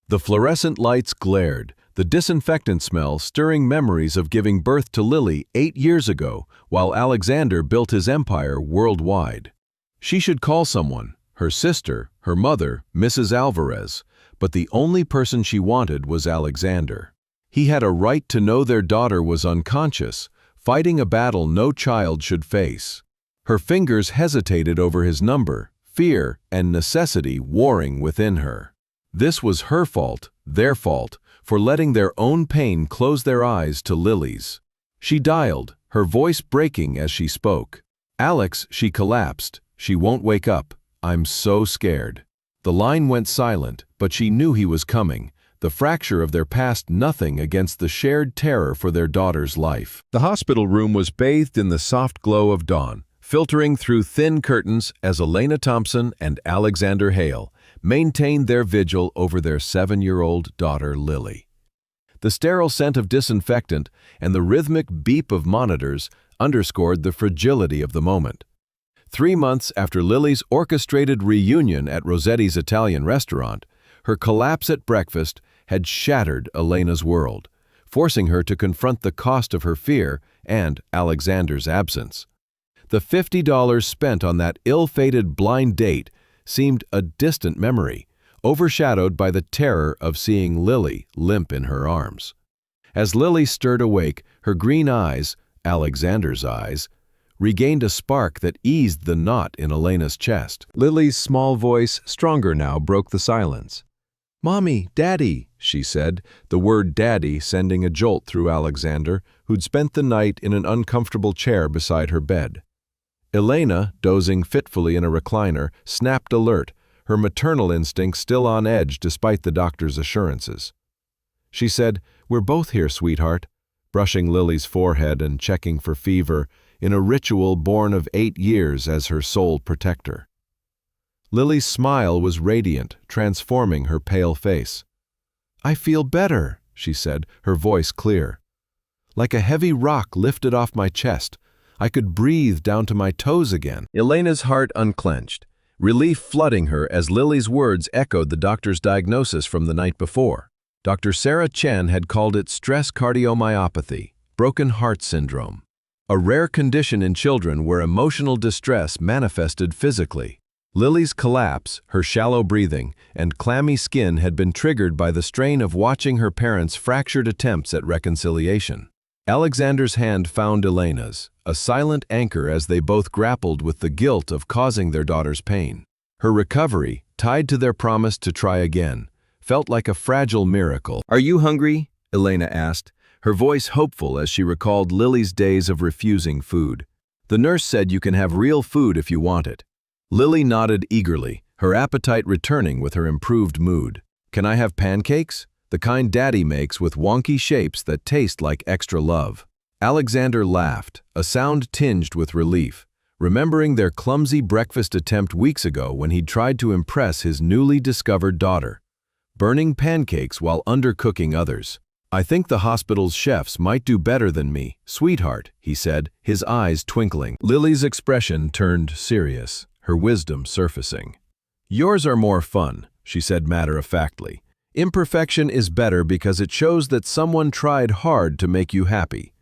The fluorescent lights glared, the disinfectant smell stirring memories of giving birth to Lily 8 years ago while Alexander built his empire worldwide. She should call someone, her sister, her mother, Mrs. Alvarez, but the only person she wanted was Alexander. He had a right to know their daughter was unconscious, fighting a battle no child should face. Her fingers hesitated over his number, fear and necessity warring within her. This was her fault, their fault, for letting their own pain close their eyes to Lily's. She dialed, her voice breaking as she spoke. "Alex," she collapsed. "She won't wake up. I'm so scared." The line went silent, but she knew he was coming, the fracture of their past nothing against the shared terror for their daughter's life. The hospital room was bathed in the soft glow of dawn, filtering through thin curtains as Elena Thompson and Alexander Hale maintained their vigil over their 7-year-old daughter Lily. The sterile scent of disinfectant and the rhythmic beep of monitors underscored the fragility of the moment. 3 months after Lily's orchestrated reunion at Rossetti's Italian restaurant, her collapse at breakfast had shattered Elena's world, forcing her to confront the cost of her fear and Alexander's absence. The $50 spent on that ill-fated blind date seemed a distant memory, overshadowed by the terror of seeing Lily limp in her arms. As Lily stirred awake, her green eyes, Alexander's eyes, regained a spark that eased the knot in Elena's chest. Lily's small voice, stronger now, broke the silence. "Mommy, Daddy," she said, the word Daddy sending a jolt through Alexander, who'd spent the night in an uncomfortable chair beside her bed. Elena, dozing fitfully in a recliner, snapped alert, her maternal instinct still on edge despite the doctor's assurances. She said, "We're both here, sweetheart," brushing Lily's forehead and checking for fever, in a ritual born of 8 years as her sole protector. Lily's smile was radiant, transforming her pale face. "I feel better," she said, her voice clear. "Like a heavy rock lifted off my chest. I could breathe down to my toes again." Elena's heart unclenched, relief flooding her as Lily's words echoed the doctor's diagnosis from the night before. Dr. Sarah Chen had called it stress cardiomyopathy, broken heart syndrome, a rare condition in children where emotional distress manifested physically. Lily's collapse, her shallow breathing, and clammy skin had been triggered by the strain of watching her parents' fractured attempts at reconciliation. Alexander's hand found Elena's, a silent anchor as they both grappled with the guilt of causing their daughter's pain. Her recovery, tied to their promise to try again, felt like a fragile miracle. "Are you hungry?" Elena asked, her voice hopeful as she recalled Lily's days of refusing food. "The nurse said you can have real food if you want it." Lily nodded eagerly, her appetite returning with her improved mood. "Can I have pancakes? The kind Daddy makes with wonky shapes that taste like extra love." Alexander laughed, a sound tinged with relief, remembering their clumsy breakfast attempt weeks ago when he'd tried to impress his newly discovered daughter, burning pancakes while undercooking others. "I think the hospital's chefs might do better than me, sweetheart," he said, his eyes twinkling. Lily's expression turned serious, her wisdom surfacing. "Yours are more fun," she said matter-of-factly. "Imperfection is better because it shows that someone tried hard to make you happy."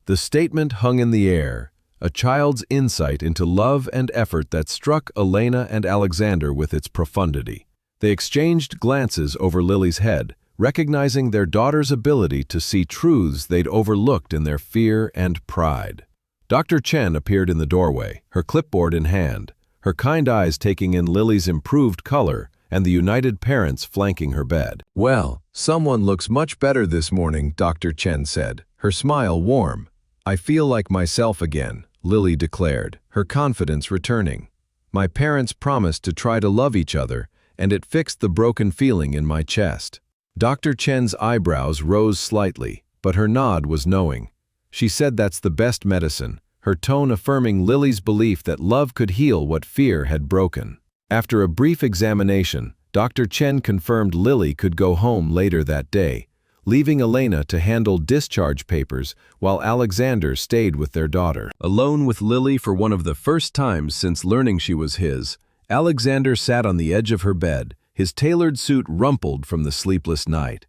The statement hung in the air, a child's insight into love and effort that struck Elena and Alexander with its profundity. They exchanged glances over Lily's head, recognizing their daughter's ability to see truths they'd overlooked in their fear and pride. Dr. Chen appeared in the doorway, her clipboard in hand, her kind eyes taking in Lily's improved color and the united parents flanking her bed. "Well, someone looks much better this morning," Dr. Chen said, her smile warm. "I feel like myself again," Lily declared, her confidence returning. "My parents promised to try to love each other, and it fixed the broken feeling in my chest." Dr. Chen's eyebrows rose slightly, but her nod was knowing. She said that's the best medicine, her tone affirming Lily's belief that love could heal what fear had broken. After a brief examination, Dr. Chen confirmed Lily could go home later that day, leaving Elena to handle discharge papers while Alexander stayed with their daughter. Alone with Lily for one of the first times since learning she was his, Alexander sat on the edge of her bed, his tailored suit rumpled from the sleepless night.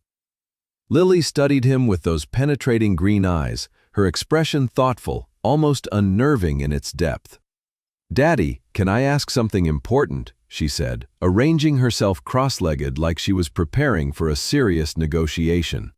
Lily studied him with those penetrating green eyes, her expression thoughtful, almost unnerving in its depth. "Daddy, can I ask something important?" she said, arranging herself cross-legged like she was preparing for a serious negotiation.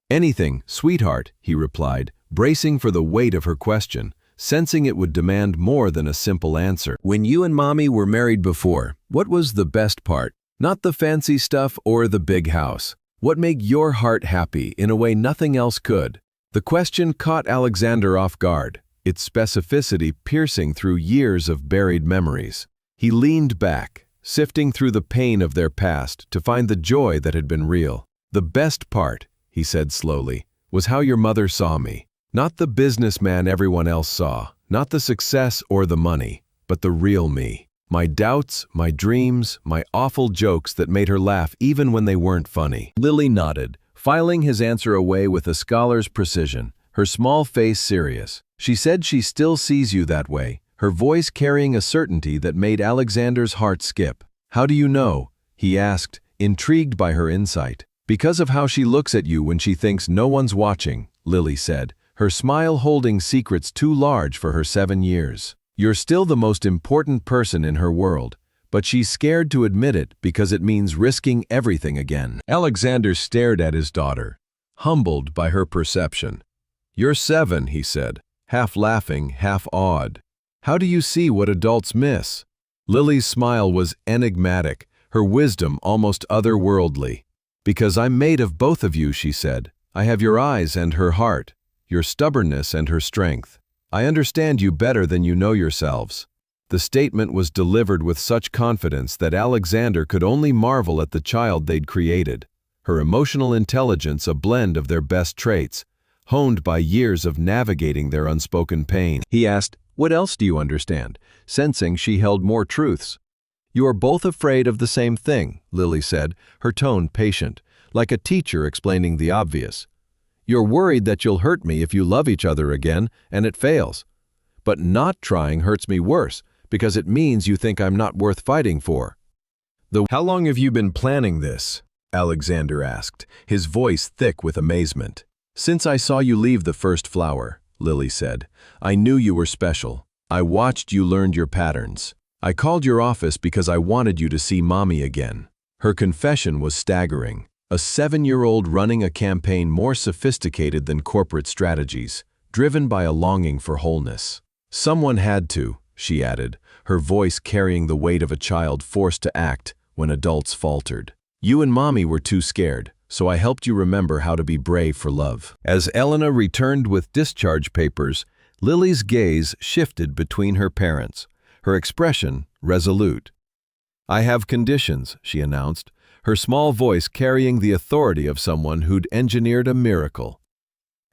"Anything, sweetheart," he replied, bracing for the weight of her question, sensing it would demand more than a simple answer. "When you and Mommy were married before, what was the best part? Not the fancy stuff or the big house. What made your heart happy in a way nothing else could?" The question caught Alexander off guard, its specificity piercing through years of buried memories. He leaned back, sifting through the pain of their past to find the joy that had been real. "The best part," he said slowly, "was how your mother saw me. Not the businessman everyone else saw, not the success or the money, but the real me. My doubts, my dreams, my awful jokes that made her laugh even when they weren't funny." Lily nodded, filing his answer away with a scholar's precision, her small face serious. "She said she still sees you that way," her voice carrying a certainty that made Alexander's heart skip. "How do you know?" he asked, intrigued by her insight. "Because of how she looks at you when she thinks no one's watching," Lily said, her smile holding secrets too large for her 7 years. "You're still the most important person in her world, but she's scared to admit it because it means risking everything again." Alexander stared at his daughter, humbled by her perception. "You're 7, he said, half laughing, half awed. "How do you see what adults miss?" Lily's smile was enigmatic, her wisdom almost otherworldly. "Because I'm made of both of you," she said. "I have your eyes and her heart, your stubbornness and her strength. I understand you better than you know yourselves." The statement was delivered with such confidence that Alexander could only marvel at the child they'd created. Her emotional intelligence, a blend of their best traits, honed by years of navigating their unspoken pain. He asked, "What else do you understand?" sensing she held more truths. "You are both afraid of the same thing," Lily said, her tone patient, like a teacher explaining the obvious. "You're worried that you'll hurt me if you love each other again and it fails. But not trying hurts me worse, because it means you think I'm not worth fighting for." "How long have you been planning this?" Alexander asked, his voice thick with amazement. "Since I saw you leave the first flower," Lily said. "I knew you were special. I watched you learn your patterns. I called your office because I wanted you to see Mommy again." Her confession was staggering. A 7-year-old running a campaign more sophisticated than corporate strategies, driven by a longing for wholeness. "Someone had to," she added, her voice carrying the weight of a child forced to act when adults faltered. "You and Mommy were too scared, so I helped you remember how to be brave for love." As Elena returned with discharge papers, Lily's gaze shifted between her parents, her expression resolute. "I have conditions," she announced, her small voice carrying the authority of someone who'd engineered a miracle.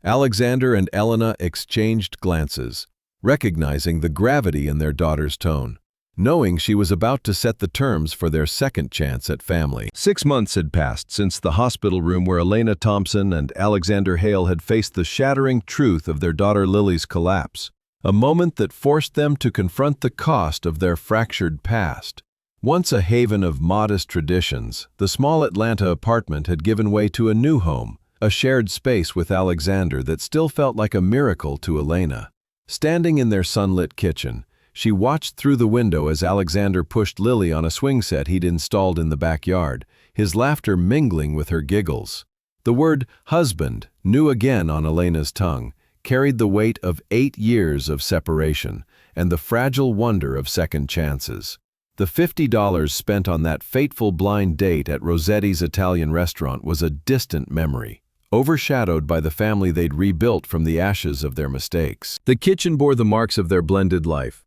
Alexander and Elena exchanged glances, recognizing the gravity in their daughter's tone, knowing she was about to set the terms for their second chance at family. 6 months had passed since the hospital room where Elena Thompson and Alexander Hale had faced the shattering truth of their daughter Lily's collapse, a moment that forced them to confront the cost of their fractured past. Once a haven of modest traditions, the small Atlanta apartment had given way to a new home, a shared space with Alexander that still felt like a miracle to Elena. Standing in their sunlit kitchen, she watched through the window as Alexander pushed Lily on a swing set he'd installed in the backyard, his laughter mingling with her giggles. The word husband, new again on Elena's tongue, carried the weight of 8 years of separation and the fragile wonder of second chances. The $50 spent on that fateful blind date at Rossetti's Italian restaurant was a distant memory, overshadowed by the family they'd rebuilt from the ashes of their mistakes. The kitchen bore the marks of their blended life.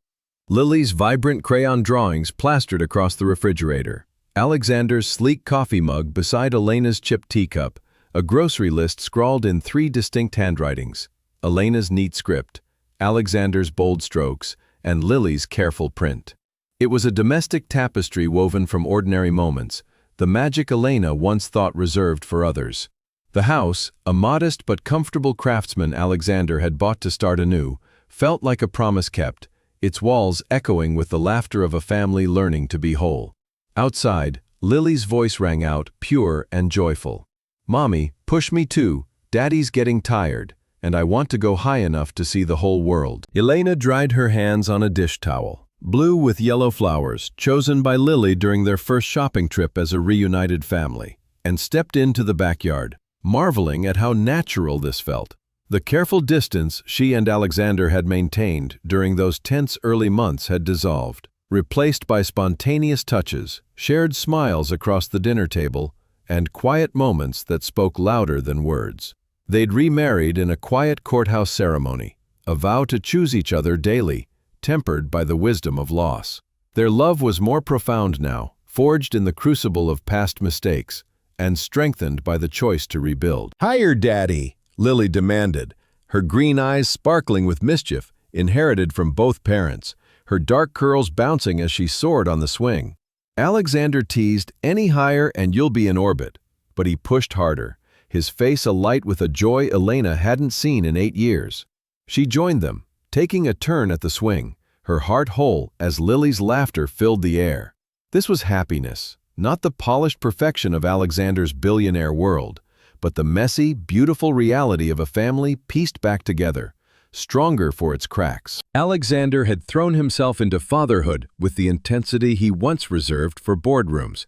Lily's vibrant crayon drawings plastered across the refrigerator, Alexander's sleek coffee mug beside Elena's chipped teacup, a grocery list scrawled in 3 distinct handwritings, Elena's neat script, Alexander's bold strokes, and Lily's careful print. It was a domestic tapestry woven from ordinary moments, the magic Elena once thought reserved for others. The house, a modest but comfortable craftsman Alexander had bought to start anew, felt like a promise kept, its walls echoing with the laughter of a family learning to be whole. Outside, Lily's voice rang out, pure and joyful. "Mommy, push me too. Daddy's getting tired, and I want to go high enough to see the whole world." Elena dried her hands on a dish towel, blue with yellow flowers, chosen by Lily during their first shopping trip as a reunited family, and stepped into the backyard, marveling at how natural this felt. The careful distance she and Alexander had maintained during those tense early months had dissolved, replaced by spontaneous touches, shared smiles across the dinner table, and quiet moments that spoke louder than words. They'd remarried in a quiet courthouse ceremony, a vow to choose each other daily, tempered by the wisdom of loss. Their love was more profound now, forged in the crucible of past mistakes, and strengthened by the choice to rebuild. "Higher, Daddy," Lily demanded, her green eyes sparkling with mischief, inherited from both parents, her dark curls bouncing as she soared on the swing. Alexander teased, "Any higher and you'll be in orbit," but he pushed harder, his face alight with a joy Elena hadn't seen in 8 years. She joined them, taking a turn at the swing, her heart whole as Lily's laughter filled the air. This was happiness, not the polished perfection of Alexander's billionaire world, but the messy, beautiful reality of a family pieced back together, stronger for its cracks. Alexander had thrown himself into fatherhood with the intensity he once reserved for boardrooms,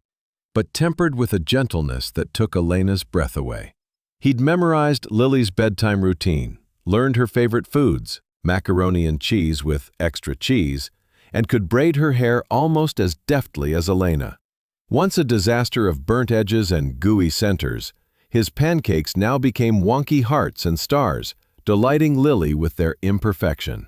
but tempered with a gentleness that took Elena's breath away. He'd memorized Lily's bedtime routine, learned her favorite foods, macaroni and cheese with extra cheese, and could braid her hair almost as deftly as Elena. Once a disaster of burnt edges and gooey centers, his pancakes now became wonky hearts and stars, delighting Lily with their imperfection.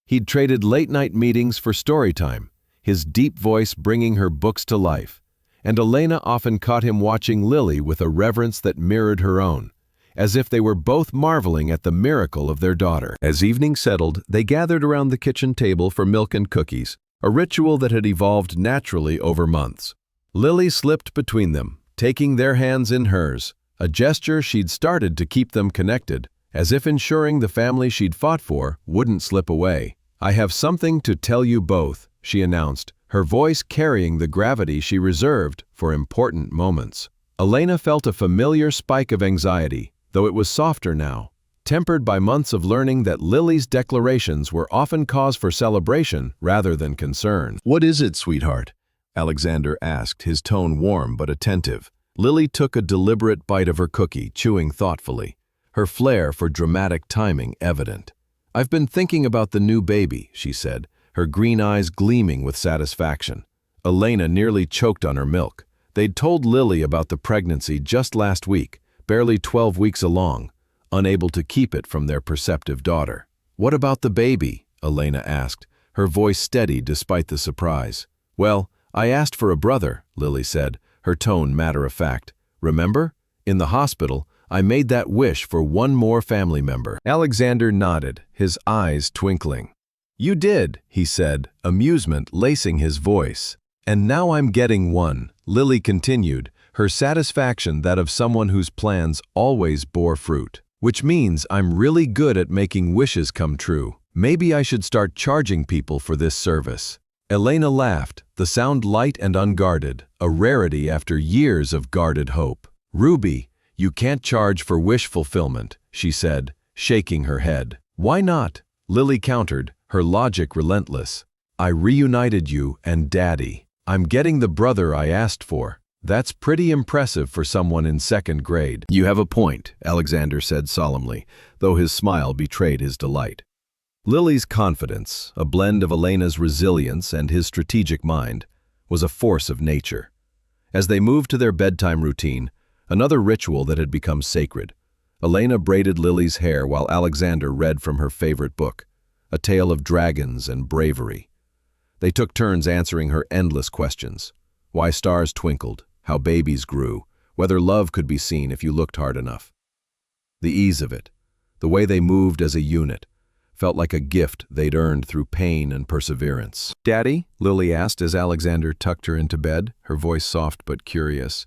He'd traded late-night meetings for story time, his deep voice bringing her books to life. And Elena often caught him watching Lily with a reverence that mirrored her own, as if they were both marveling at the miracle of their daughter. As evening settled, they gathered around the kitchen table for milk and cookies, a ritual that had evolved naturally over months. Lily slipped between them, taking their hands in hers, a gesture she'd started to keep them connected, as if ensuring the family she'd fought for wouldn't slip away. "I have something to tell you both," she announced, her voice carrying the gravity she reserved for important moments. Elena felt a familiar spike of anxiety, though it was softer now, tempered by months of learning that Lily's declarations were often cause for celebration rather than concern. "What is it, sweetheart?" Alexander asked, his tone warm but attentive. Lily took a deliberate bite of her cookie, chewing thoughtfully, her flair for dramatic timing evident. "I've been thinking about the new baby," she said, her green eyes gleaming with satisfaction. Elena nearly choked on her milk. They'd told Lily about the pregnancy just last week, barely 12 weeks along, unable to keep it from their perceptive daughter. "What about the baby?" Elena asked, her voice steady despite the surprise. "Well, I asked for a brother," Lily said, her tone matter-of-fact. "Remember? In the hospital, I made that wish for one more family member." Alexander nodded, his eyes twinkling. "You did," he said, amusement lacing his voice. "And now I'm getting one," Lily continued, her satisfaction that of someone whose plans always bore fruit. "Which means I'm really good at making wishes come true. Maybe I should start charging people for this service." Elena laughed, the sound light and unguarded, a rarity after years of guarded hope. "Ruby, you can't charge for wish fulfillment," she said, shaking her head. "Why not?" Lily countered, her logic relentless. "I reunited you and Daddy. I'm getting the brother I asked for. That's pretty impressive for someone in second grade." "You have a point," Alexander said solemnly, though his smile betrayed his delight. Lily's confidence, a blend of Elena's resilience and his strategic mind, was a force of nature. As they moved to their bedtime routine, another ritual that had become sacred, Elena braided Lily's hair while Alexander read from her favorite book, a tale of dragons and bravery. They took turns answering her endless questions: why stars twinkled, how babies grew, whether love could be seen if you looked hard enough. The ease of it, the way they moved as a unit, felt like a gift they'd earned through pain and perseverance. "Daddy?" Lily asked as Alexander tucked her into bed, her voice soft but curious.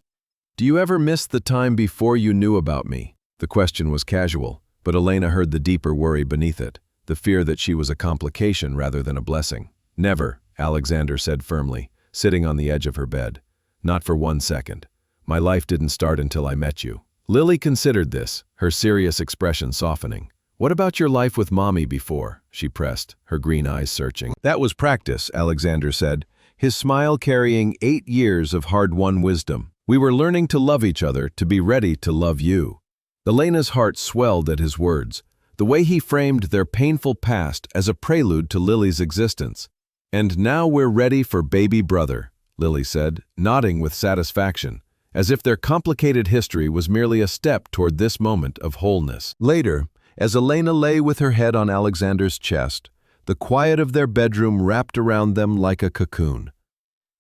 "Do you ever miss the time before you knew about me?" The question was casual, but Elena heard the deeper worry beneath it, the fear that she was a complication rather than a blessing. "Never," Alexander said firmly, sitting on the edge of her bed. "Not for 1 second. My life didn't start until I met you." Lily considered this, her serious expression softening. "What about your life with Mommy before?" she pressed, her green eyes searching. "That was practice," Alexander said, his smile carrying 8 years of hard-won wisdom. "We were learning to love each other to be ready to love you." Elena's heart swelled at his words, the way he framed their painful past as a prelude to Lily's existence. "And now we're ready for baby brother," Lily said, nodding with satisfaction, as if their complicated history was merely a step toward this moment of wholeness. Later, as Elena lay with her head on Alexander's chest, the quiet of their bedroom wrapped around them like a cocoon.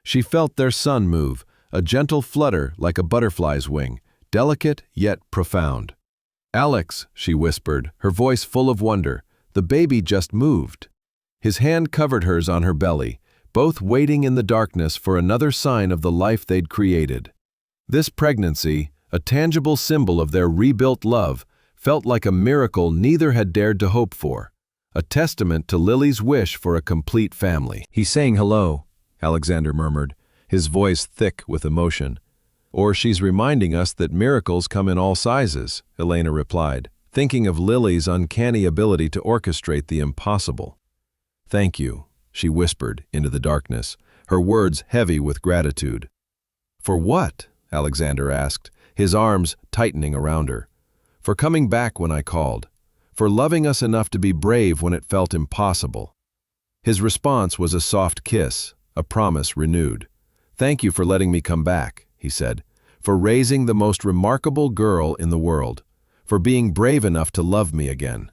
She felt their sun move, a gentle flutter like a butterfly's wing, delicate yet profound. "Alex," she whispered, her voice full of wonder, "the baby just moved." His hand covered hers on her belly, both waiting in the darkness for another sign of the life they'd created. This pregnancy, a tangible symbol of their rebuilt love, felt like a miracle neither had dared to hope for, a testament to Lily's wish for a complete family. "He's saying hello," Alexander murmured, his voice thick with emotion. "Or she's reminding us that miracles come in all sizes," Elena replied, thinking of Lily's uncanny ability to orchestrate the impossible. "Thank you," she whispered into the darkness, her words heavy with gratitude. "For what?" Alexander asked, his arms tightening around her. "For coming back when I called. For loving us enough to be brave when it felt impossible." His response was a soft kiss, a promise renewed. "Thank you for letting me come back," he said, "for raising the most remarkable girl in the world, for being brave enough to love me again."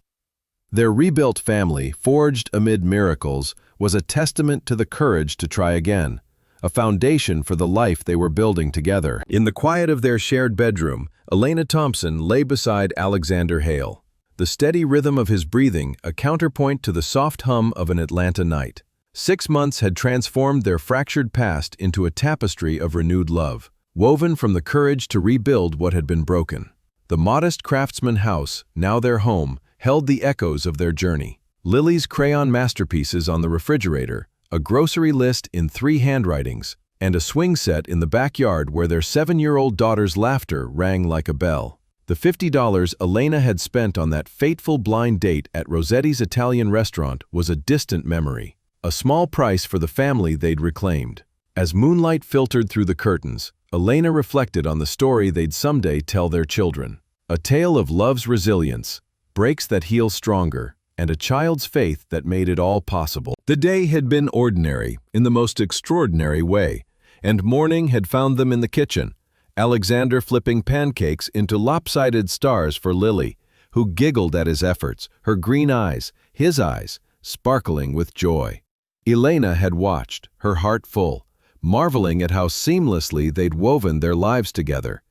Their rebuilt family, forged amid miracles, was a testament to the courage to try again, a foundation for the life they were building together. In the quiet of their shared bedroom, Elena Thompson lay beside Alexander Hale, the steady rhythm of his breathing a counterpoint to the soft hum of an Atlanta night. 6 months had transformed their fractured past into a tapestry of renewed love, woven from the courage to rebuild what had been broken. The modest craftsman house, now their home, held the echoes of their journey. Lily's crayon masterpieces on the refrigerator, a grocery list in 3 handwritings, and a swing set in the backyard where their 7-year-old daughter's laughter rang like a bell. The $50 Elena had spent on that fateful blind date at Rossetti's Italian restaurant was a distant memory, a small price for the family they'd reclaimed. As moonlight filtered through the curtains, Elena reflected on the story they'd someday tell their children. A tale of love's resilience, breaks that heal stronger, and a child's faith that made it all possible. The day had been ordinary in the most extraordinary way, and morning had found them in the kitchen, Alexander flipping pancakes into lopsided stars for Lily, who giggled at his efforts, her green eyes, his eyes, sparkling with joy. Elena had watched, her heart full, marveling at how seamlessly they'd woven their lives together.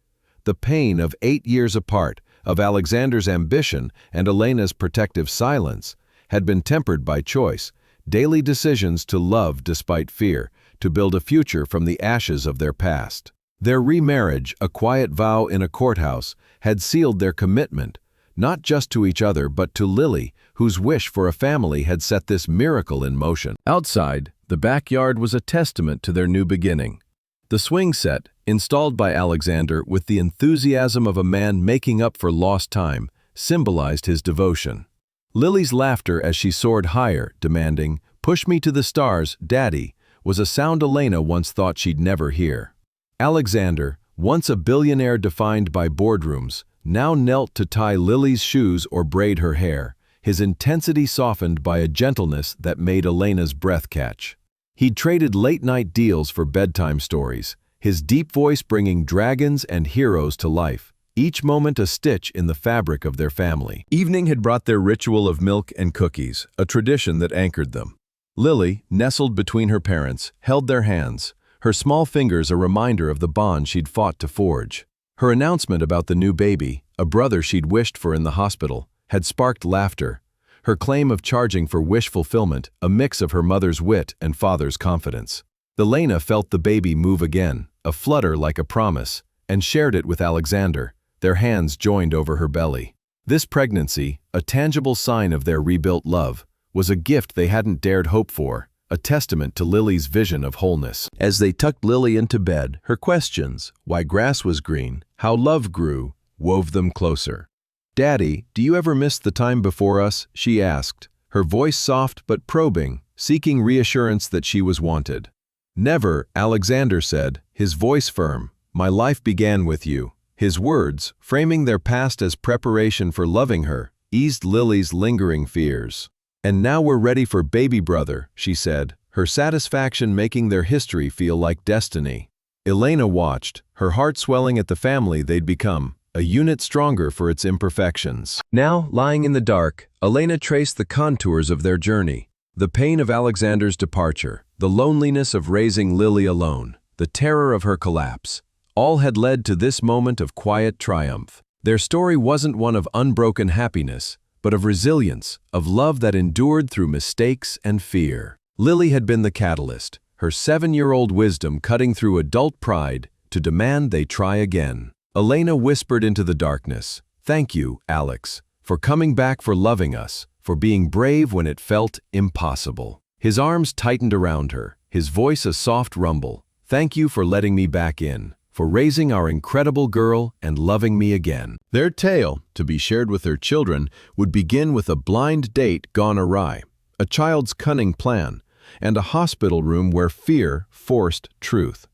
The pain of 8 years apart, of Alexander's ambition and Elena's protective silence, had been tempered by choice, daily decisions to love despite fear, to build a future from the ashes of their past. Their remarriage, a quiet vow in a courthouse, had sealed their commitment, not just to each other but to Lily, whose wish for a family had set this miracle in motion. Outside, the backyard was a testament to their new beginning. The swing set, installed by Alexander with the enthusiasm of a man making up for lost time, symbolized his devotion. Lily's laughter as she soared higher, demanding, "Push me to the stars, Daddy," was a sound Elena once thought she'd never hear. Alexander, once a billionaire defined by boardrooms, now knelt to tie Lily's shoes or braid her hair, his intensity softened by a gentleness that made Elena's breath catch. He'd traded late-night deals for bedtime stories, his deep voice bringing dragons and heroes to life, each moment a stitch in the fabric of their family. Evening had brought their ritual of milk and cookies, a tradition that anchored them. Lily, nestled between her parents, held their hands, her small fingers a reminder of the bond she'd fought to forge. Her announcement about the new baby, a brother she'd wished for in the hospital, had sparked laughter. Her claim of charging for wish fulfillment, a mix of her mother's wit and father's confidence. Elena felt the baby move again, a flutter like a promise, and shared it with Alexander, their hands joined over her belly. This pregnancy, a tangible sign of their rebuilt love, was a gift they hadn't dared hope for, a testament to Lily's vision of wholeness. As they tucked Lily into bed, her questions, why grass was green, how love grew, wove them closer. "Daddy, do you ever miss the time before us?" she asked, her voice soft but probing, seeking reassurance that she was wanted. "Never," Alexander said, his voice firm. "My life began with you." His words, framing their past as preparation for loving her, eased Lily's lingering fears. "And now we're ready for baby brother," she said, her satisfaction making their history feel like destiny. Elena watched, her heart swelling at the family they'd become, a unit stronger for its imperfections. Now, lying in the dark, Elena traced the contours of their journey. The pain of Alexander's departure, the loneliness of raising Lily alone, the terror of her collapse, all had led to this moment of quiet triumph. Their story wasn't one of unbroken happiness, but of resilience, of love that endured through mistakes and fear. Lily had been the catalyst, her 7-year-old wisdom cutting through adult pride to demand they try again. Elena whispered into the darkness, "Thank you, Alex, for coming back, for loving us, for being brave when it felt impossible." His arms tightened around her, his voice a soft rumble. "Thank you for letting me back in, for raising our incredible girl and loving me again." Their tale, to be shared with their children, would begin with a blind date gone awry, a child's cunning plan, and a hospital room where fear forced truth.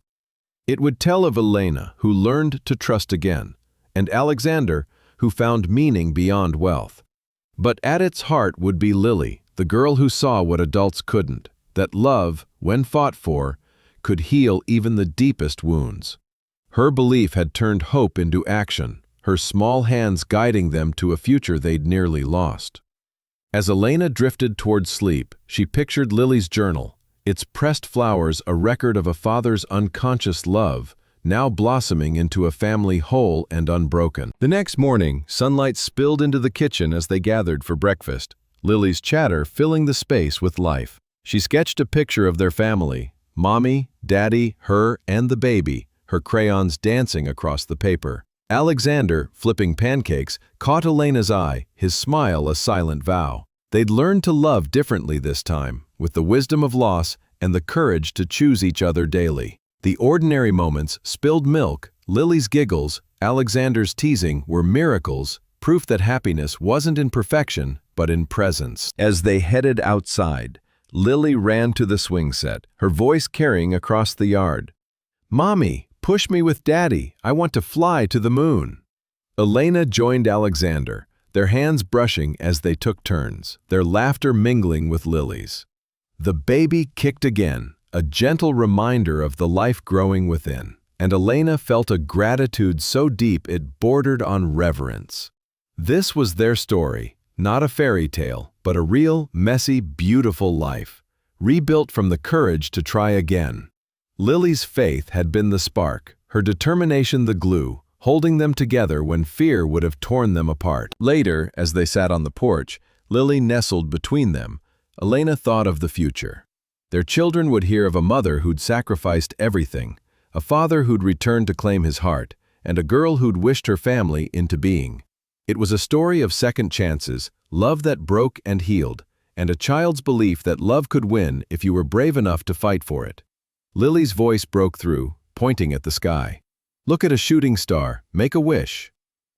It would tell of Elena, who learned to trust again, and Alexander, who found meaning beyond wealth. But at its heart would be Lily, the girl who saw what adults couldn't, that love, when fought for, could heal even the deepest wounds. Her belief had turned hope into action, her small hands guiding them to a future they'd nearly lost. As Elena drifted toward sleep, she pictured Lily's journal, its pressed flowers a record of a father's unconscious love, now blossoming into a family whole and unbroken. The next morning, sunlight spilled into the kitchen as they gathered for breakfast, Lily's chatter filling the space with life. She sketched a picture of their family, Mommy, Daddy, her, and the baby, her crayons dancing across the paper. Alexander, flipping pancakes, caught Elena's eye, his smile a silent vow. They'd learned to love differently this time, with the wisdom of loss and the courage to choose each other daily. The ordinary moments, spilled milk, Lily's giggles, Alexander's teasing were miracles, proof that happiness wasn't in perfection, but in presence. As they headed outside, Lily ran to the swing set, her voice carrying across the yard. "Mommy, push me with Daddy. I want to fly to the moon." Elena joined Alexander, their hands brushing as they took turns, their laughter mingling with Lily's. The baby kicked again, a gentle reminder of the life growing within, and Elena felt a gratitude so deep it bordered on reverence. This was their story, not a fairy tale, but a real, messy, beautiful life, rebuilt from the courage to try again. Lily's faith had been the spark, her determination the glue, holding them together when fear would have torn them apart. Later, as they sat on the porch, Lily nestled between them. Elena thought of the future. Their children would hear of a mother who'd sacrificed everything, a father who'd returned to claim his heart, and a girl who'd wished her family into being. It was a story of second chances, love that broke and healed, and a child's belief that love could win if you were brave enough to fight for it. Lily's voice broke through, pointing at the sky. "Look at a shooting star, make a wish."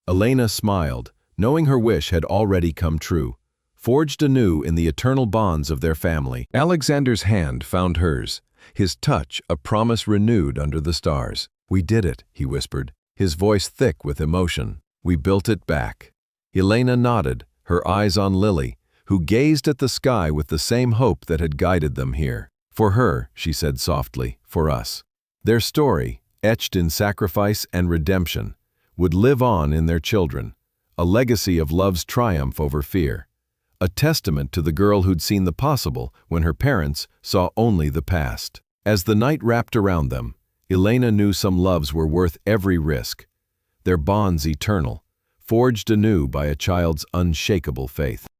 Elena smiled, knowing her wish had already come true, forged anew in the eternal bonds of their family. Alexander's hand found hers, his touch a promise renewed under the stars. "We did it," he whispered, his voice thick with emotion. "We built it back." Elena nodded, her eyes on Lily, who gazed at the sky with the same hope that had guided them here. "For her," she said softly, "for us." Their story, etched in sacrifice and redemption, would live on in their children, a legacy of love's triumph over fear, a testament to the girl who'd seen the possible when her parents saw only the past. As the night wrapped around them, Elena knew some loves were worth every risk, their bonds eternal, forged anew by a child's unshakable faith.